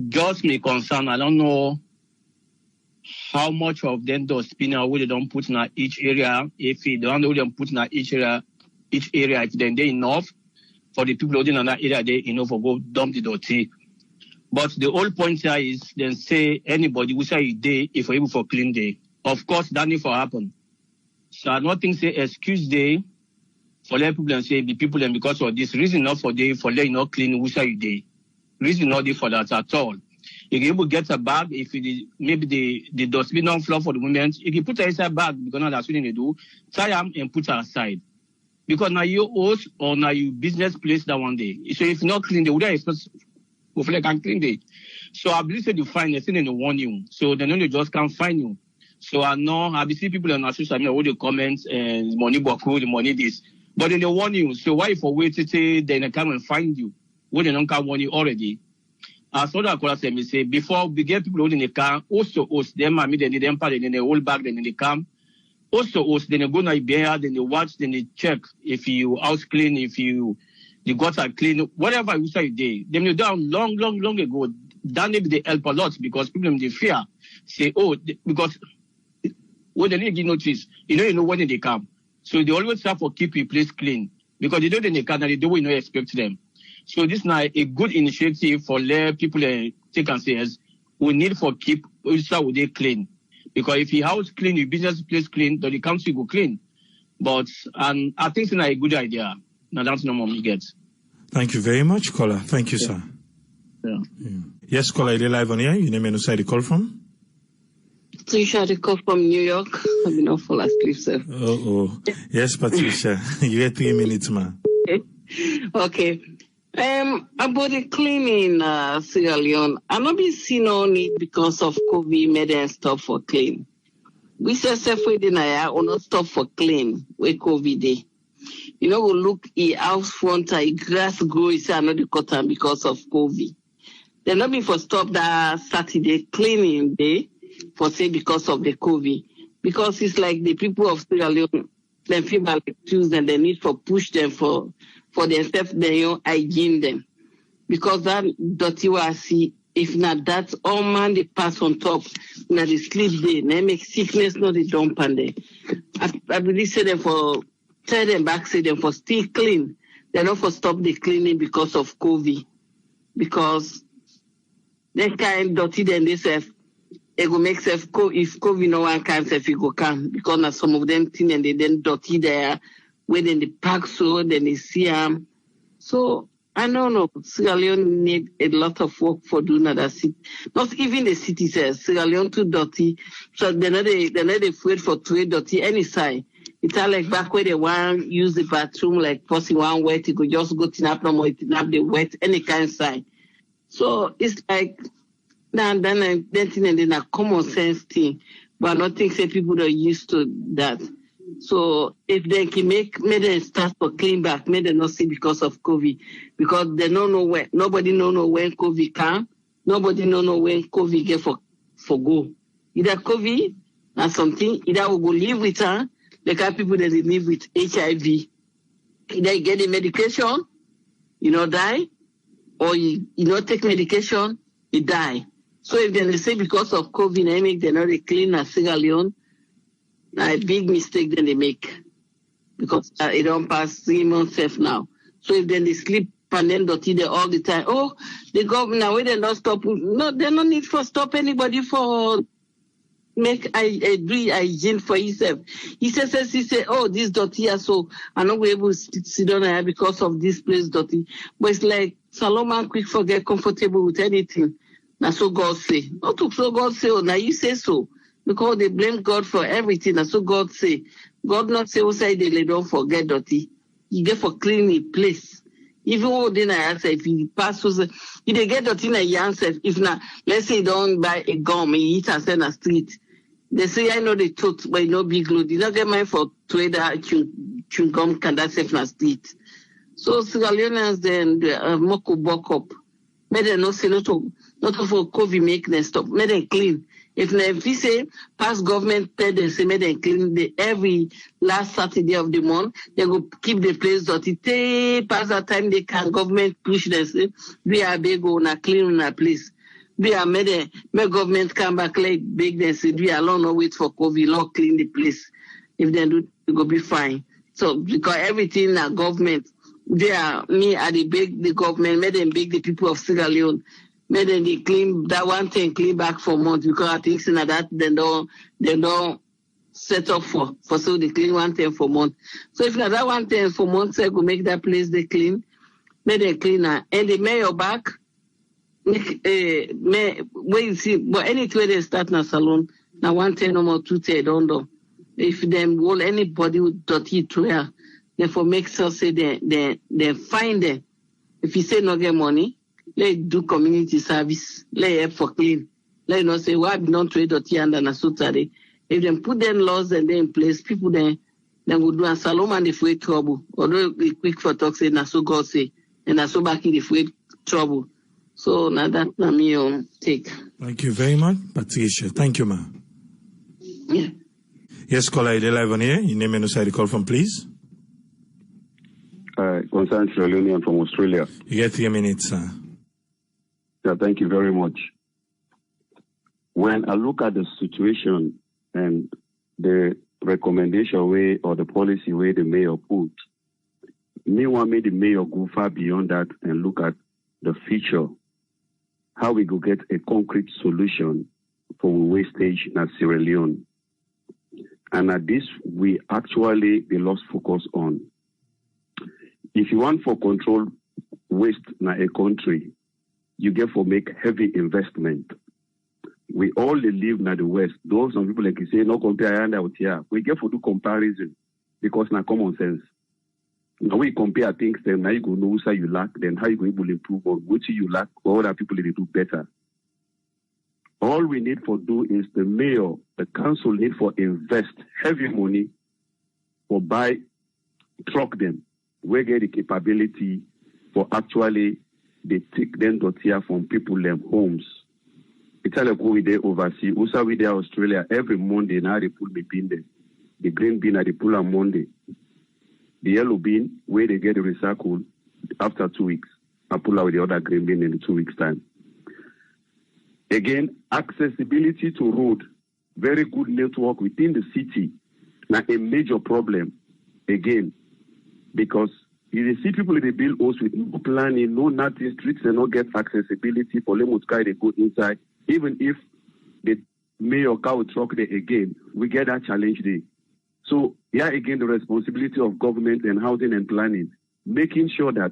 just me concern, I don't know how much of them those spinner where they don't put in each area. If they don't know them put in each area, it's then they enough for the people in that area, they enough for go dump the dirty. But the whole point here is then say anybody who say day if we're able for clean day. Of course, that need for happen. So I don't think say excuse day for let people and say the people and because of this reason not for day for let you not clean who say day. Reason not there for that at all. If you able to get a bag, if it, maybe the dustbin on floor for the moment, you can put it inside bag because now that's what they do. Tie them and put it aside. Because now your house or now your business place that one day. So if not clean, they wouldn't expect hopefully they can clean it. So I believe that you find the thing and they warn you. So they know they just can't find you. So I know I see people on social media all the comments and money baku, the money this. But then they warn you. So why if wait to say then they come and find you? When they don't come warn you already. As other callers say before we get people in the car, also host them, I mean they need them part, then they hold back, then they come. Also host, then they go to Iberia, then they watch, then they check if you house clean, if the gutter clean, whatever you say they. Then you down long ago. That maybe they help a lot because people they fear. Say, because when they give notice, you know when they come. So they always have to keep your place clean. Because they know they can and they don't expect them. So this is now a good initiative for let people take and say, yes, we need for keep also they clean. Because if your house clean, your business place clean, then the council go clean. But I think it's not a good idea. Now that's no more we get. Thank you very much, caller. Thank you, sir. Yeah. Yes, caller, you're live on here. Your name and who side you call from? Patricia, I call from New York. I've been off for asleep, sir. Oh. Yes, Patricia. You get 3 minutes, ma. Okay. About the cleaning, Sierra Leone, I'm not been seen on it because of COVID made them stop for clean. We say we deny or not stop for clean with COVID day. You know, we look in house front, grass grow, is another cotton because of COVID. They're not been for stop that Saturday cleaning day for say because of the COVID. Because it's like the people of Sierra Leone, they feel like choose and they need for push them for themselves, they hygiene them. Because that dirty I see, if not that, all man they pass on top, now they sleep there, they make sickness, not they dump on there. I believe say them for, tell them back, say them for still clean. They not for stop the cleaning because of COVID. Because they kind dirty then they say, it will make self if COVID no one can say if you go come because now some of them thing and they then dirty there when in the park so then they see them. So I don't know. Sierra Leone need a lot of work for doing that. Not even the city says Sierra Leone too dirty. So they're not afraid for too dirty any side. It's all like back where they want use the bathroom like person one wet, you could just go tap no more, tap the wet any kind of side. So it's like then a common sense thing, but I don't think say people are used to that. So if they can make them start for clean back, may they not see because of COVID, because they don't know when nobody know when COVID come, nobody know when COVID get for go. Either COVID or something, either we go live with her, the kind of people that they live with HIV, either you get the medication, die, or you not take medication, you die. So if they say because of COVID, they make they not clean as Sierra Leone, a big mistake then they make. Because it don't pass 3 months safe now. So if then they sleep and then dirty there all the time, the government now they don't stop. No, they don't need for stop anybody for make a do hygiene for himself. He says, this dirty so I'm not able to sit down here because of this place dirty. But it's like Solomon quick forget comfortable with anything. That's so God say. Not to so God say, now you say so. Because they blame God for everything. That's so God say. God not say, they don't forget dirty. You get for clean a place. Even though then I say, if you pass, if they get dirty in a young self, if not, let's say you don't buy a gum and you eat and send a street. They say, I know they took, but no big load. You don't get mine for trade chewing gum can that safe in a street. So Sierra Leoneans then moko buck up. May they not say not for COVID make them stop. May they clean. If we say past government tell them say may they clean every last Saturday of the month, they go keep the place dirty. Past that time they can government push them say we are big on a clean on a place. We are may government come back like big them say we alone no wait for COVID, Lord clean the place. If they do it go be fine. So because everything na government. They are me at the big the government, made them big the people of Sierra Leone, made them they clean that one thing clean back for months because I think that they don't set up for so they clean one thing for months. So if that one thing for months they go make that place they clean, made them cleaner and they mayor back where you see but anything they start na salon now 1 10 no more 2 10 don't know. If them will anybody with dirty to wear. Therefore, make sure say they find them. If you say no get money, let do community service. Let help for clean. Let not say why be not trade dirty and na so today. If they put them laws and they in place, people then will do a salon and if we trouble. Although we quick for talk say na so God say and na so back if we trouble. So now that na me take. Thank you very much, Patricia. Thank you, ma. Yeah. Yes, caller, you're live on here. Your name and who side you call from, please. Concerned Leone from Australia. You get 3 minutes, sir. Yeah, thank you very much. When I look at the situation and the recommendation way or the policy way the mayor put, me want me the mayor go far beyond that and look at the future, how we go get a concrete solution for wastage in Sierra Leone. And at this, we actually be lost focus on. If you want for control waste in a country, you get for make heavy investment. We all live in the West. Those some people like you say, no compare and out here. We get for do comparison because na common sense. Now we compare things, then now you go know how you lack, then how you go able to improve on what you lack, or other people they do better. All we need for do is the mayor, the council need for invest heavy money for buy truck them. We get the capability for actually they take them dot here from people them homes. It's like we there overseas. Also we there Australia every Monday now they pull the bin there. The green bin they pull on Monday. The yellow bin where they get the recycled after 2 weeks. I pull out the other green bin in 2 weeks time. Again, accessibility to road, very good network within the city. Now a major problem again, because you see people they build homes with no planning, no nothing, streets and not get accessibility for them they go inside. Even if the mayor car truck there again, we get that challenge there. So yeah, again the responsibility of government and housing and planning, making sure that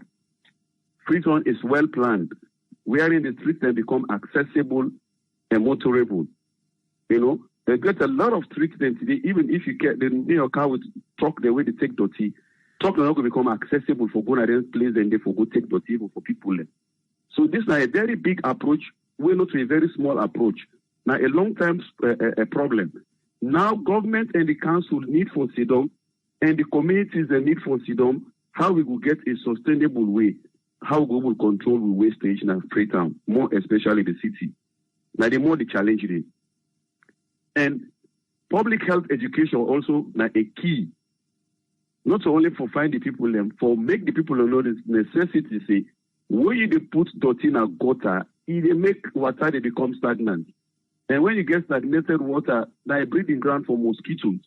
Freetown is well planned, wherein the streets can become accessible and motorable. You know, they get a lot of streets then today, even if you get the mayor car with truck the way they take dirty. Truck are not going to become accessible for going to this place and they for go take dirty for people. So this is a very big approach. We're not a very small approach. Now a long-term problem. Now government and the council need for SIDOM and the communities they need for SIDOM, how we will get a sustainable way, how we will control the wastage in Freetown, more especially the city. Now the more the challenge it is. And public health education also now a key. Not only for find the people them, for make the people know the necessity say, when you put dirty in a gutter, it make water they become stagnant. And when you get stagnated water, they breeding ground for mosquitoes.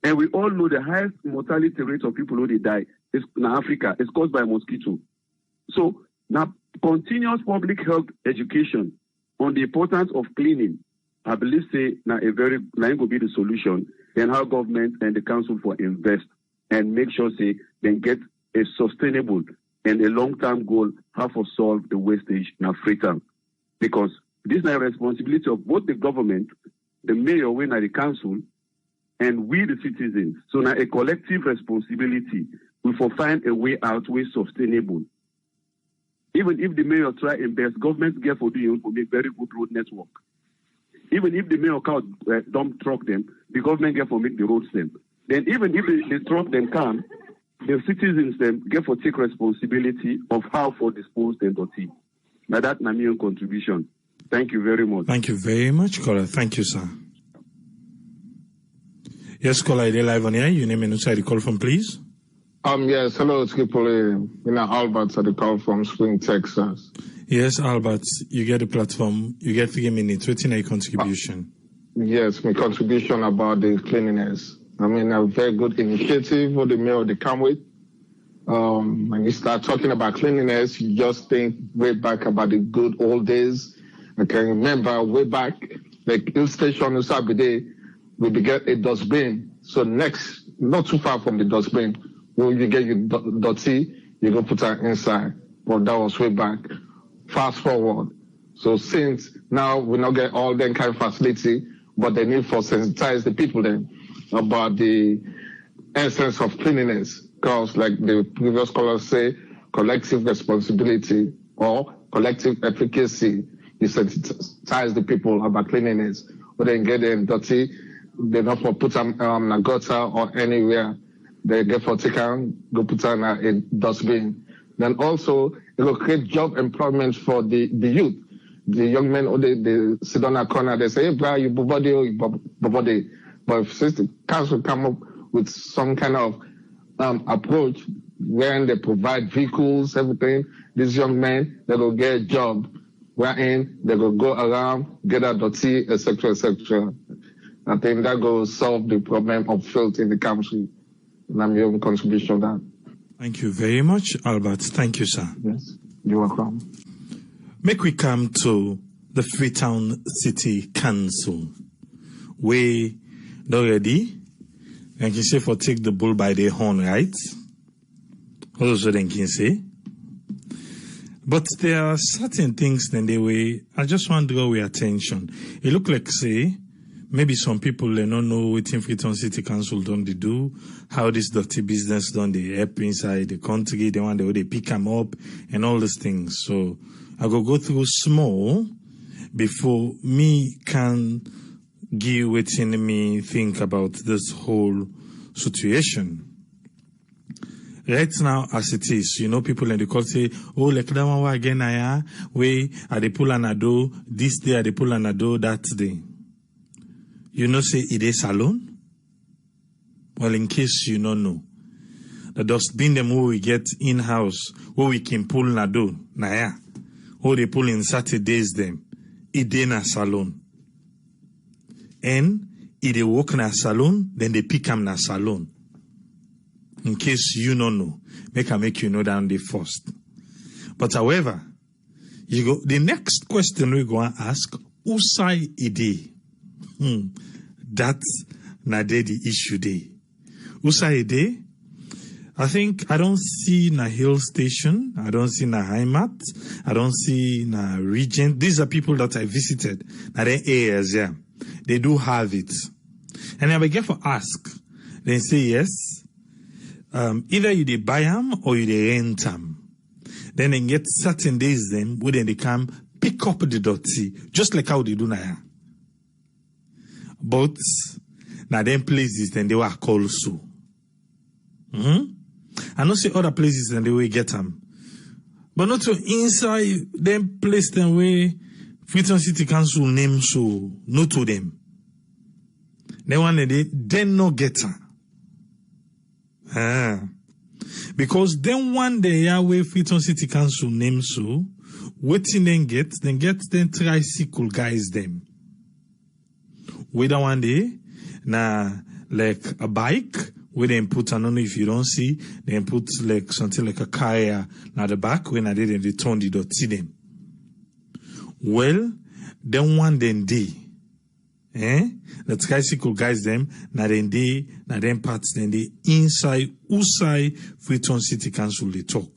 And we all know the highest mortality rate of people who they die is in Africa is caused by mosquito. So now continuous public health education on the importance of cleaning, I believe say now will be the solution. And how government and the council for invest and make sure say then get a sustainable and a long-term goal how to solve the wastage in Freetown. Because this is a responsibility of both the government, the mayor, and the council, and we the citizens. So now a collective responsibility. We will find a way out, way sustainable. Even if the mayor try and best, government get for doing for make very good road network. Even if the mayor can't dump truck them, the government get for make the roads them. Then even if the truck them come, the citizens them get for take responsibility of how for dispose them dirty. Now that's my main contribution. Thank you very much. Thank you very much, caller. Thank you, sir. Yes, caller, you're live on air. Your name and where you call from, please. Yes, hello, people. Albert, I call from Spring, Texas. Yes, Albert, you get the platform. You get 3 minutes. What's your contribution? Yes, my contribution about the cleanliness. I mean, a very good initiative for the mayor they come with. When you start talking about cleanliness, you just think way back about the good old days. I can remember way back, like hill station in Sabide, we get a dustbin. So next, not too far from the dustbin, when you get your dirty, you go put it inside. But that was way back. Fast forward. So since now we not get all that kind of facility, but they need for sensitize the people then about the essence of cleanliness. Because like the previous callers say, collective responsibility or collective efficacy, you sensitize the people about cleanliness. But then get them dirty, they not for put them in a gutter or anywhere. They get for take them, go put them in a dustbin. Then also, it will create job employment for the youth. The young men, or they sit on a corner, they say, hey, bro, you bobody, you bobody. But if the council come up with some kind of approach wherein they provide vehicles, everything, these young men, they will get a job wherein they will go around, get a dirty, etc., etc. I think that will solve the problem of filth in the country. And I'm your contribution to that. Thank you very much, Albert. Thank you, sir. Yes, you're welcome. Make we come to the Freetown City Council. We already, and can say for take the bull by the horn, right? Also then can say. But there are certain things in the way I just want to draw your attention. It look like, say, maybe some people they don't know what Freetown City Council don't they do, how this dirty business done they help inside the country, they want they pick them up and all these things. So I go through small before me can give what me think about this whole situation. Right now, as it is, people in the court say, oh, like that one again, way at the pull and do this day, at the pull and do that day. Say it is salon? Well, in case you don't know, the dustbin them who we get in-house, where we can pull na do, who they pull in Saturdays them, it dey na salon. And if they walk na salon, then they pick them na salon. In case you don't know, make you know down the first. But however, the next question we're going to ask, Usai ide? That's not the issue day. Usai ide? I think I don't see na Hill Station, I don't see na Heimat, I don't see na Regent. These are people that I visited. Na their areas, yeah. They do have it. And I begin to ask. They say yes. Either you dey buy them or you dey rent them. Then they get certain days then where they come pick up the dirty, just like how they do now. But now them places then they were called so. I know say other places then they will get them. But not to inside them place them where Freetown City Council name so, not to them. They want they not get them. Because then one day Yahweh Freetown City Council name so, waiting then get tricycle guys them. Whether one day, like a bike, where they put, I don't know if you don't see, they put like something like a carrier at the back, when I did they turn the dot see them. Well, then one day, the tricycle guys them, na them parts then they inside Freetown City Council they talk.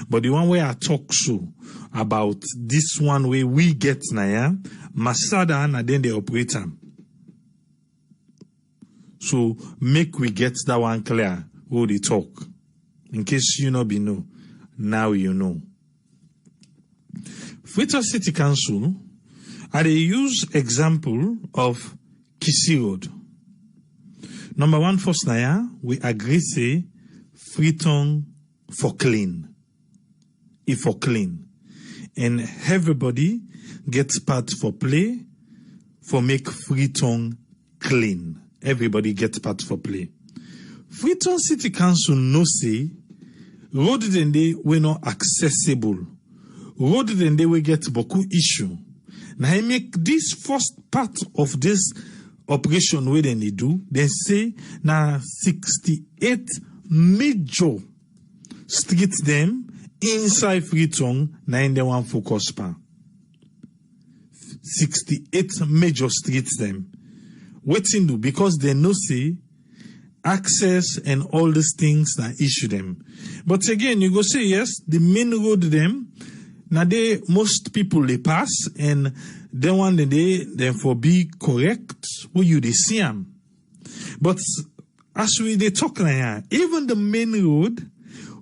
But the one way I talk so about this one way we get na Masada na then they operate them. So make we get that one clear who they talk. In case you not be know, now you know. Freetown City Council, I use example of Kisi Road. Number one, first now, we agree say Freetown for clean. If for clean. And everybody gets part for play for make Freetown clean. Everybody gets part for play. Freetown City Council no say road then they were not accessible. Road then they will get beaucoup issue. Now I make this first part of this operation where they do, they say now 68 major streets them inside Freetown, now in the one focus pa. 68 major streets them. Waiting do because they know say access and all these things that issue them. But again, you go say yes, the main road them. Now most people they pass and then one day then for be correct where you they see them. But as we they talk now, even the main road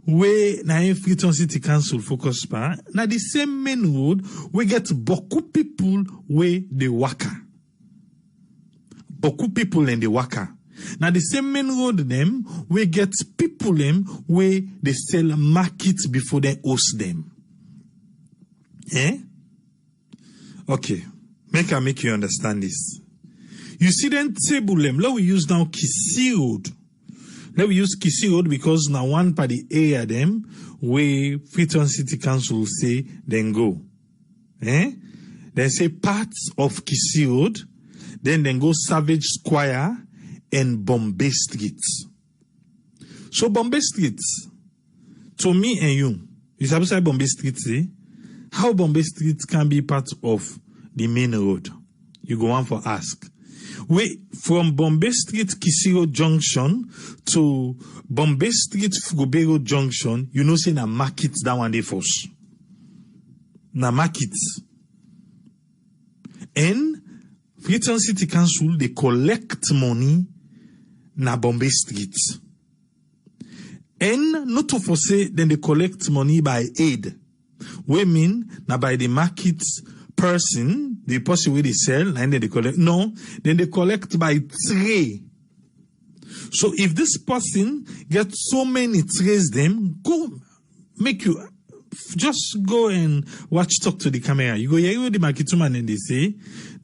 where now in Freetown City Council focus pa, now the same main road we get beaucoup people where they waka. Beaucoup people in the waka. Now the same main road them we get people them where they sell markets before they host them. Okay. Make you understand this. You see then table them. Let we use now Kisi Road. Let we use Kisi Road because now one part the area them where Freetown City Council say then go. They say parts of Kisi Road, then go Savage Square and Bombay Streets. So Bombay Streets, to me and you supposed to say Bombay Streets, how Bombay Street can be part of the main road? You go on for ask. Wait, from Bombay Street Kisiro Junction to Bombay Street Fugobero Junction, you know say na market that one day first. na market. And Freetown City Council, they collect money na Bombay Street. And not to foresee, then they collect money by aid. We mean, na by the market person, the person where they sell, and then they collect. No, then they collect by tray. So if this person gets so many trays, them go make you just go and talk to the camera. You go hear the market woman and they say,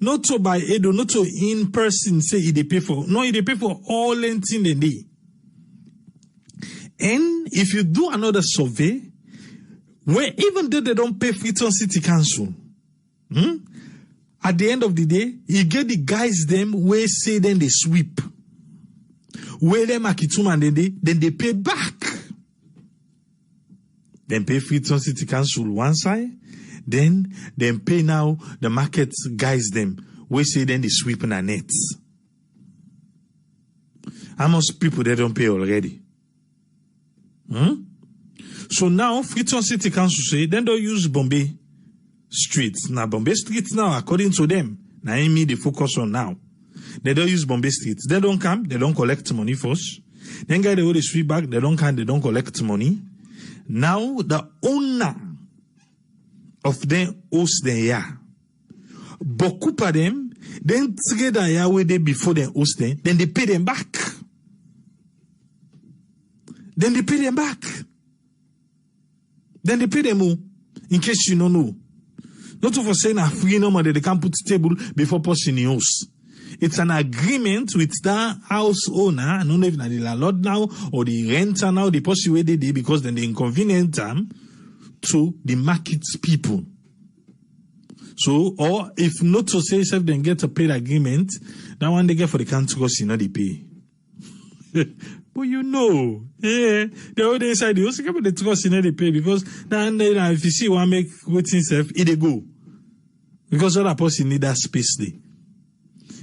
not to by aid or not to in person say they pay for. No, they pay for all anything they need. And if you do another survey, where even though they don't pay Freetown City Council, at the end of the day, you get the guys them where say then they sweep. Where them Akituma then they pay back. Then pay Freetown City Council one side, then pay now the market guys them where say then they sweep in a nets. How much people they don't pay already? So now Freetown City Council say then they'll use Bombay Street. Now Bombay Street now, according to them, now me they focus on now. They don't use Bombay Street. They don't come, they don't collect money first. Then guy they hold the street back, they don't come, they don't collect money. Now the owner of them host the year. Beaucoup of them, then trade the year where they before they host them, then they pay them back. Then they pay them back. Then they pay them all. In case you don't know. Not for saying a free number that they can put table before posting the house. It's an agreement with the house owner. I don't know if it's the landlord now or the renter now, the person where they did because then they inconvenient them to the market people. So, or if not to say self then get a paid agreement, that one they get for the council cost, you know, they pay. But you know, yeah, the other side, they also get the trust, you know, they pay because then if you see one make waiting self, it go. Because other person need that space there.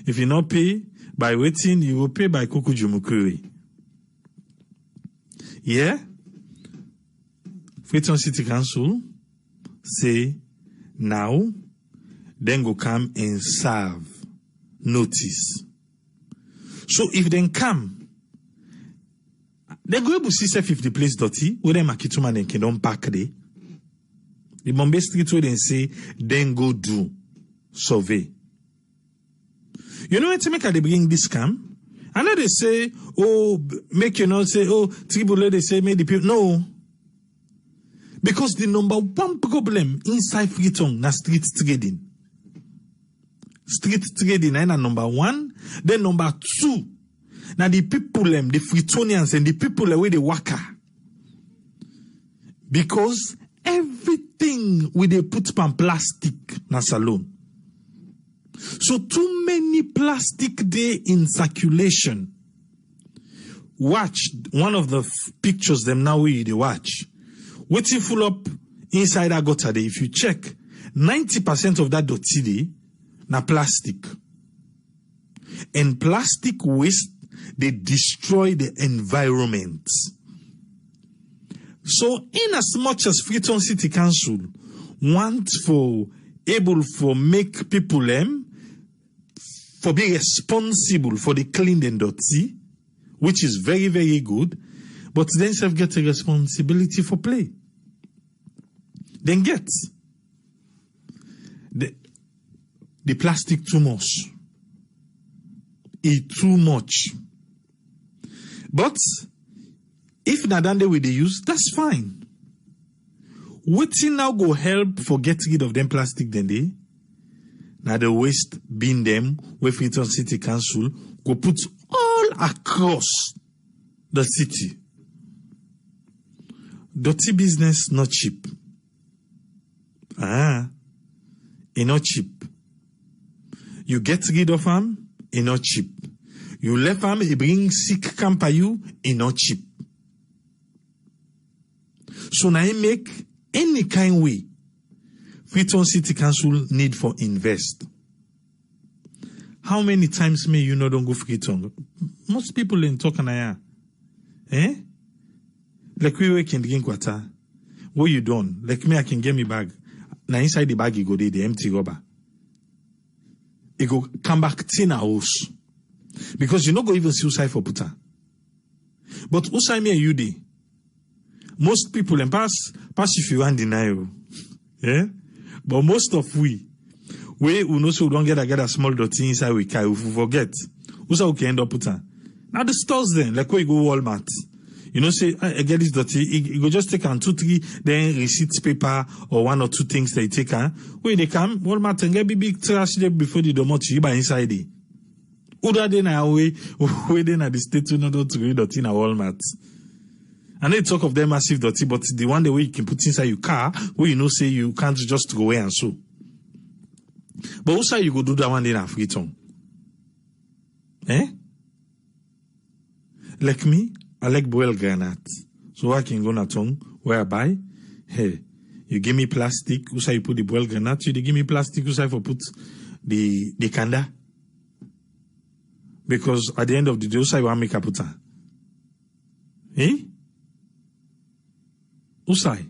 If you not pay by waiting, you will pay by Kukujumukuri. Yeah? Freetown City Council say now, then go come and serve notice. So if they come, they go able to see if the place dirty, where them Akituma and can park there. The Bombay Street where they say, then go do survey. You know when to make they bring this scam? I know they say, oh, make you not say, oh, Tribule, they say, make the people. No. Because the number one problem inside Freetown na street trading. Street trading is number one. Then number two, now the people, the Freetonians and the people where they work. Because everything we they put on plastic na salon. So too many plastic day in circulation. Watch one of the pictures them now we they watch. Waiting full up inside that gutter day. If you check, 90% of that dirty day na plastic. And plastic waste, they destroy the environment. So in as much as Freetown City Council want for able for make people for being responsible for the clean and dirty, which is very, very good, but then self get a responsibility for play. Then get the plastic too much. It's too much. But if Nadande will they use, that's fine. Waiting now go help for get rid of them plastic then they. Now the waste bin them where Freetown City Council go put all across the city. Dirty business not cheap. It's not cheap. You get rid of them, it's not cheap. You left them, it bring sick camp you, it's not cheap. So now you make any kind way Freetown City Council need for invest. How many times may you not don't go Freetown? Most people in Tokanaya. Like we can drink water. What you done? Like me, I can get me bag. now inside the bag you go the empty rubber. It go come back in a house. Because you not go even see usai for puta. But usai me and you dey. Most people and pass if you want denial. Yeah? But most of we know so we don't get a small dirty inside we carry, if we forget. Usa we can end up puta. Now the stores then, like where you go Walmart. You know, say, I get this dirty, you go just take on 2, 3, then receipts paper or 1 or 2 things that you take on. Where they come, Walmart and get big trash there before the domot you buy inside it. Uda then away, then at the state to not to go dirty in a Walmart. And they talk of them massive dirty, but the one the way you can put inside your car, where you know, say you can't just go away and so. But also you go do that one day in a Freeton. Eh? Like me, I like boiled granite. So I can go na tongue, whereby, hey, you give me plastic, who say you put the boiled granite, you give me plastic, who say for put the kanda. Because at the end of the day, who say you want make a puta? Eh? Who say?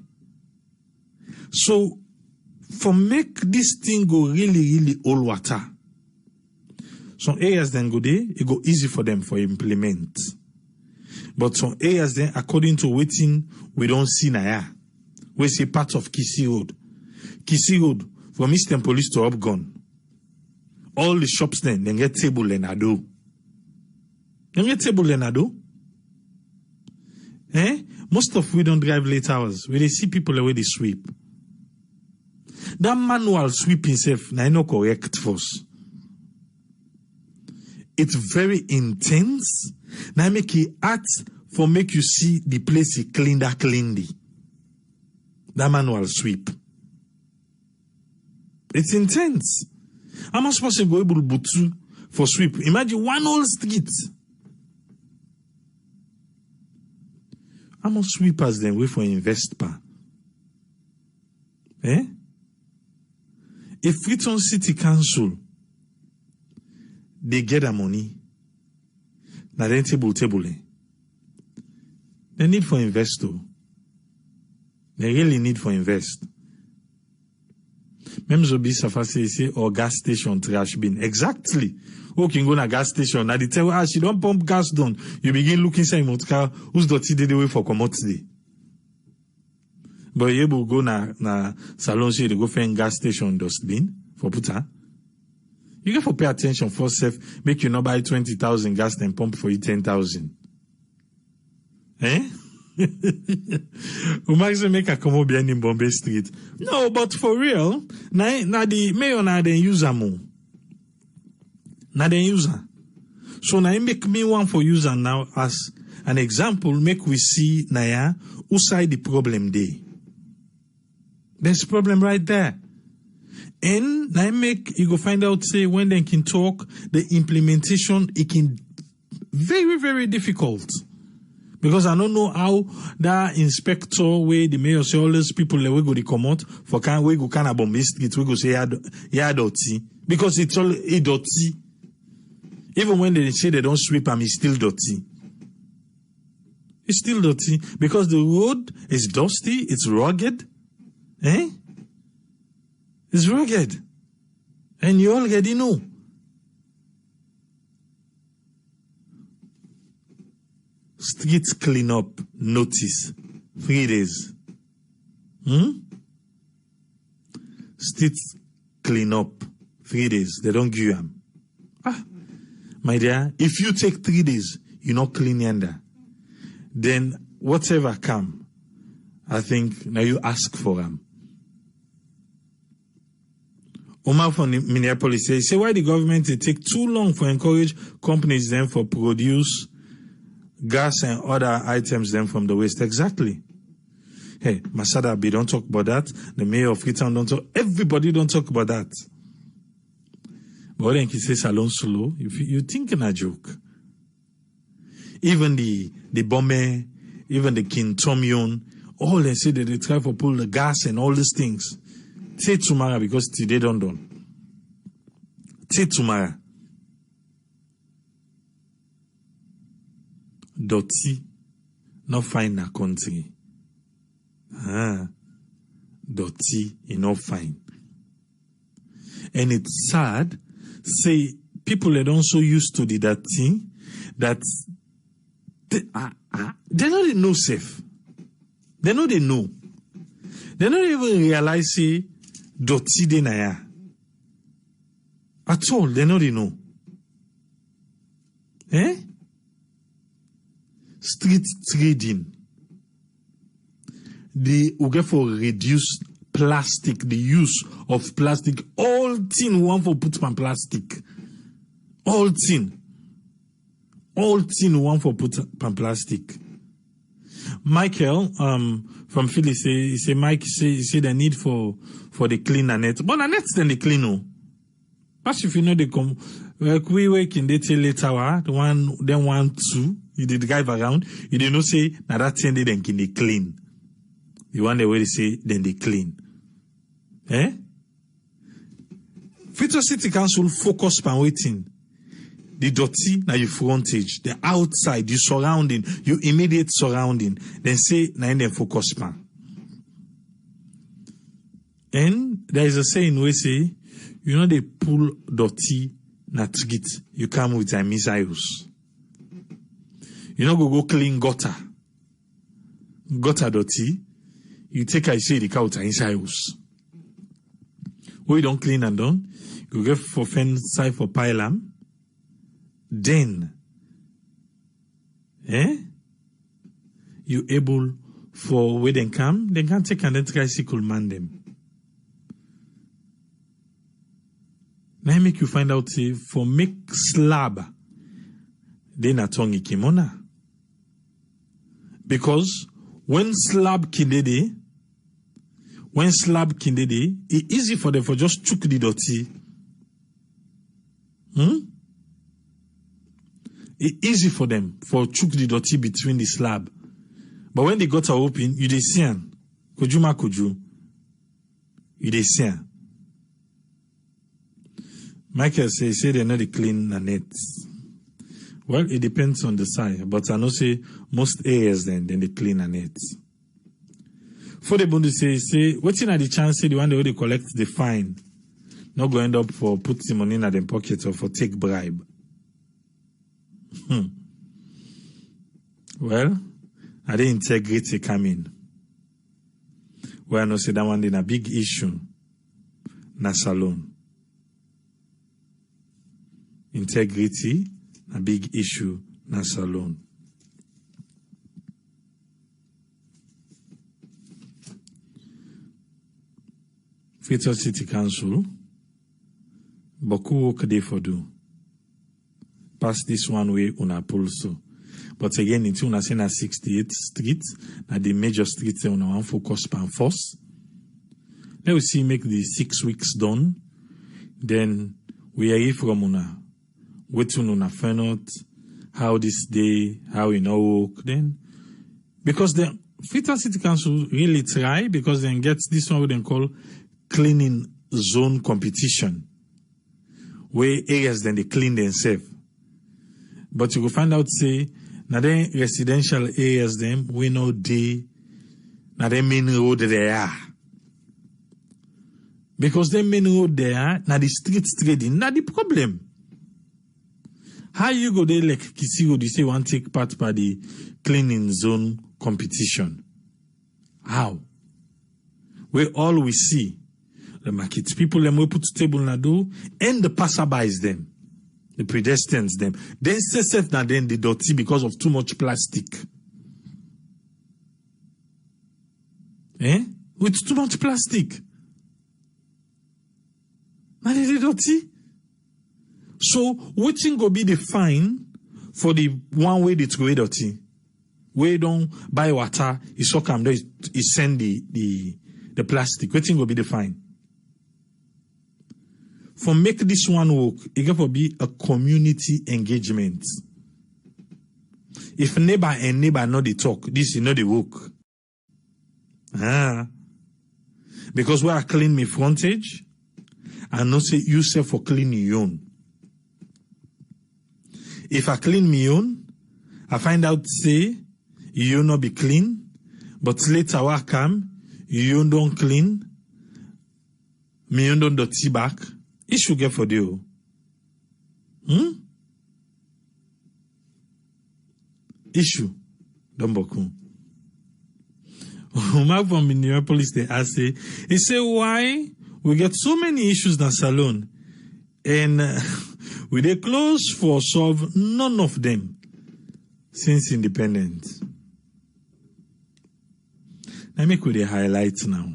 So, for make this thing go really all water, some areas then go there, it go easy for them for implement. But some areas then, according to waiting, we don't see naya. We say part of Kisi Road. Kisi Road, from Eastern Police to Upgun. All the shops then get table and ado. They get table and ado. Eh? Most of we don't drive late hours. We they see people the way they sweep. That manual sweep himself, now no correct for us. It's very intense. Now make it art for make you see the place he cleaned cleanly. That manual sweep. It's intense. How much possible able to for sweep? Imagine one whole street. How much sweepers then wait for invest pa? Eh? If Freeton City Council they get the money, now then table. They need for investor. They really need for invest. Même so be safasi say or gas station trash bin. Exactly. Who can go na gas station? Now they tell she don't pump gas down. You begin looking inside your car. Who's dirty the way for commodity? But you able go na salon say they go find gas station dustbin for puta. You get for pay attention for self, make you not buy 20,000 gas and pump for you 10,000. Eh? Umax make a come behind in Bombay Street. No, but for real, na the mayor na den user mo. Na den user. So na make me one for user now as an example, make we see naya who side the problem day. There's a problem right there. And I make you go find out say when they can talk the implementation it can very, very difficult. Because I don't know how that inspector where the mayor say all those people we go to come out for can we go kind of Bombay Street we go say yeah dirty. Because it's all dirty. Even when they say they don't sweep them, it's still dirty. It's still dirty. Because the road is dusty, it's rugged. Eh? It's rugged. And you already know. Streets clean up notice. 3 days. Streets clean up 3 days. They don't give them. My dear, if you take 3 days, you're not clean yonder. Then whatever come, I think now you ask for them. Omar from Minneapolis say why the government take too long for encourage companies then for produce gas and other items then from the waste. Exactly. Hey, Masada B don't talk about that. The mayor of Freetown don't talk. Everybody don't talk about that. But then he says Salon Solo, you thinking a joke. Even the Bombe, even the King Tom Yon, all they say that they try to pull the gas and all these things. Say tomorrow because today don't done. Say tomorrow. Dirty, not find a country. dirty, fine. And it's sad, say, people are also used to that thing, that they don't know safe. They know. They don't even realize, say, dirty de naya. At all, they know. Street trading. They will get for reduce plastic, the use of plastic. All thing want for put on plastic. All thing want for put on plastic. Michael from Philly say Mike say the need for the clean net. But the net then the clean no. But if you know they come we work in the later one then 1 2 you did drive around you did not say now that thing then can they clean. You want the way they say then they clean. Freetown City Council focus on waiting. The dirty na your frontage, the outside, your surrounding, your immediate surrounding. Then say na in them focus pan. And there is a saying we say, they pull dirty na trigit. You come with a missiles. Go clean gutter dirty. You take I say the cow to inside house. We don't clean and done. You get for fence side for pylon. Then, you able for where they come, they can take and then tricycle man them. Now I make you find out say for make slab, they na tongue kimona. Because when slab kindede, it's easy for them for just chook the dirty. It's easy for them for chook the dirty between the slab. But when the gutter open, you dey see am. Koju. You dey see am. Michael say they're not clean the net. Well, it depends on the side, but I know say most areas then they clean the net. For the bund say waiting at the chance say the one they collect the fine, not go end up for put the money in their pocket or for take bribe. Well, I the integrity come in. Well, I know say that one in a big issue. Na salon. Integrity, a big issue. Na salon. Freetown City Council, beaucoup work dey for do. Pass this one way una pull so. But again, until una say na 68th Street, na the major street say una wan focus pan first. Let we see make the 6 weeks done. Then we are here from una. Wetin una find out how this day, how it no work. Then because the Freetown City Council really try because then get this one we then call cleaning zone competition, where areas then they clean themselves. But you will find out say now then residential areas them we know they now the main road there. Because the main road there now the street trading not the problem. How you go there like Kisigo they say one take part by the cleaning zone competition? How? Where all we see the market people them we put table na do and the passerbys them, the pedestrians them. Then say self na then the dirty because of too much plastic. With too much plastic. Now they dirty. So wetin go be the fine for the one way they throw dirty? We don't buy water, it's so come there, it send the plastic. Wetin go be the fine? For make this one work, it got to be a community engagement. If neighbor and neighbor know the talk, this is not the work. Because where I clean my frontage, I know say you say for clean your own. If I clean my own, I find out say you not be clean, but later I come, you don't clean, me don't dirty back, issue get for you. Issue. Don't boku. Mark from Minneapolis, they ask, he say, why we get so many issues in salon and we they close for solve none of them since independence. Let me quickly highlight now.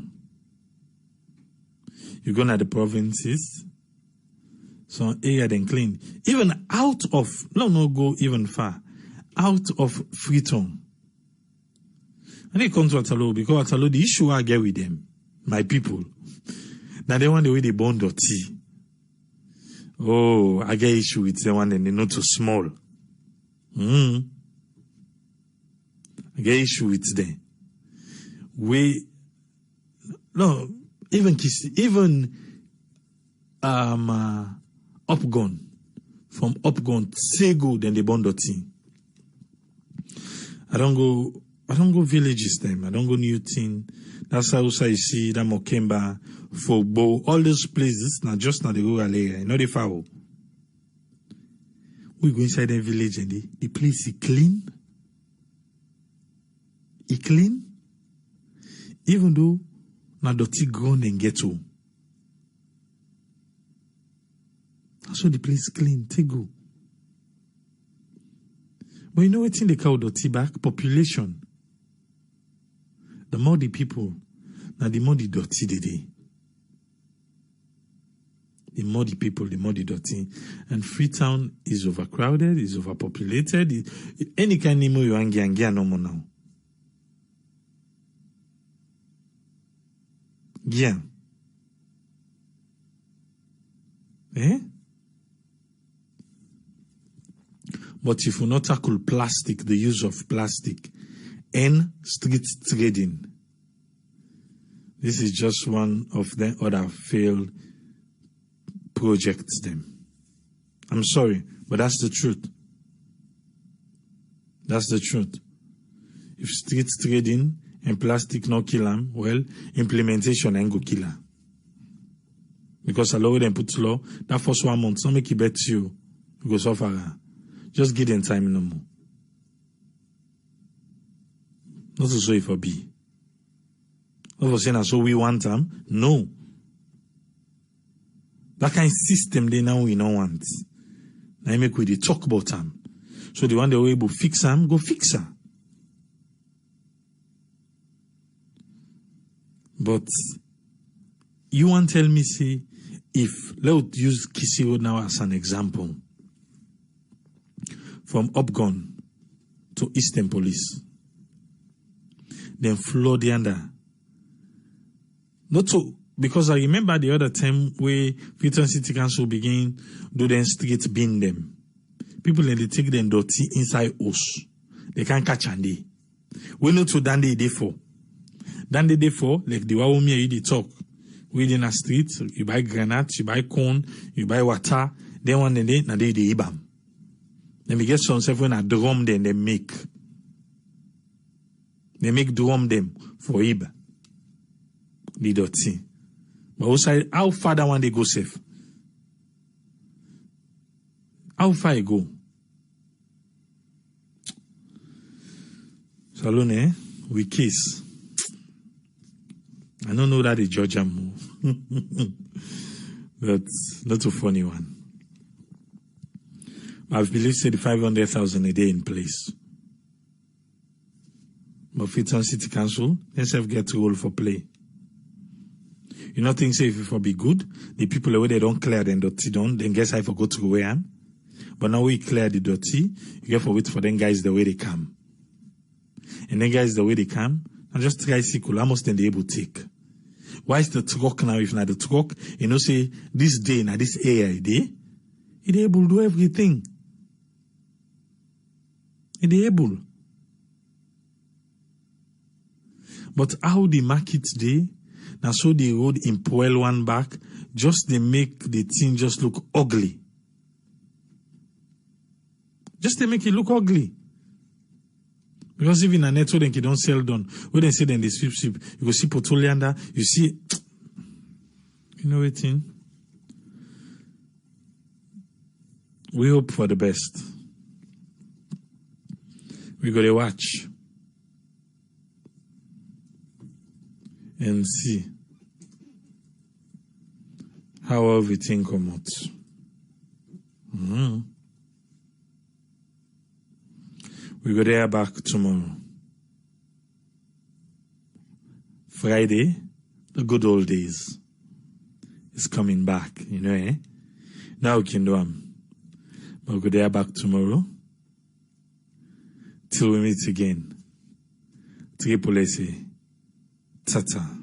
You go to the provinces, so area then clean. Even out of, no go even far, out of Freetown. And they come to Atalo because Atalo, the issue I get with them, my people, now they want the way they burn dirty. Oh, I get issue with them one and they're not too small. I get issue with them. Even Upgun, from Upgun, Sego, then they burn dirty. I don't go villages them. I don't go Newton. That's how I see that Mokemba, Fogbo, all those places. Now just now the rural area, not the foul. We go inside the village and the place is clean. It clean. Even though na dirty ground and ghetto. So the place clean, take go. But you know what they call dirty back? Population. The more the people, now the more the dirty they dey. The more the people, the more the dirty. And Freetown is overcrowded, is overpopulated. Any kind of you angia no more now. Yeah. But if we not tackle plastic, the use of plastic, and street trading, this is just one of the other failed projects them. I'm sorry, but that's the truth. That's the truth. If street trading and plastic no kill them, well, implementation ain't go kill them. Because a law them put law, that first 1 month, some make it bet you go suffer. Just give them time no more. Not to say if a be. Not for saying so we want them. No. That kind of system they now we don't want. Now make we talk about them. So the one they were able to fix them, go fix them. But you want to tell me, say, if let's use Kisi Road now as an example. From Upgun to Eastern Police. Then flood the under. Not so, because I remember the other time where Freetown City Council begin do them street bin them. People then they take them dirty inside us. They can't catch Andy. We know to Dandy day for. Dandy day for, like the Wawumi you talk. We in a street, you buy granite, you buy corn, you buy water, then one day, na day the Ibam. Then we get some stuff when I drum them, they make. They make drum them for Iba. The dirty. But also, how far that one they go safe? How far you go? Salone, we kiss. I don't know that the Georgia move. But not a funny one. I believe say the 500,000 a day in place. But Freetown City Council, themselves get role for play. You know things say if it for be good, the people away they don't clear them dirty down, then guess I forgot to go where I am. But now we clear the dirty, you get for wait for them guys the way they come. And then guys the way they come, and just tricycle, almost then they able to take. Why is the truck now if not the truck? You know say this day now this AI day, it able to do everything. It able. But how the market day, now so the road in Poel one back, just they make the thing just look ugly. Just they make it look ugly. Because even a network then you don't sell done. When they say then they sweep, you go see Portolianda, you see, you know what thing? We hope for the best. We gotta watch and see how everything come out. Mm-hmm. We go there back tomorrow. Friday, the good old days is coming back, you know, eh? Now we can do them. But we go there back tomorrow. Till we meet again. Triple S. Ta-ta.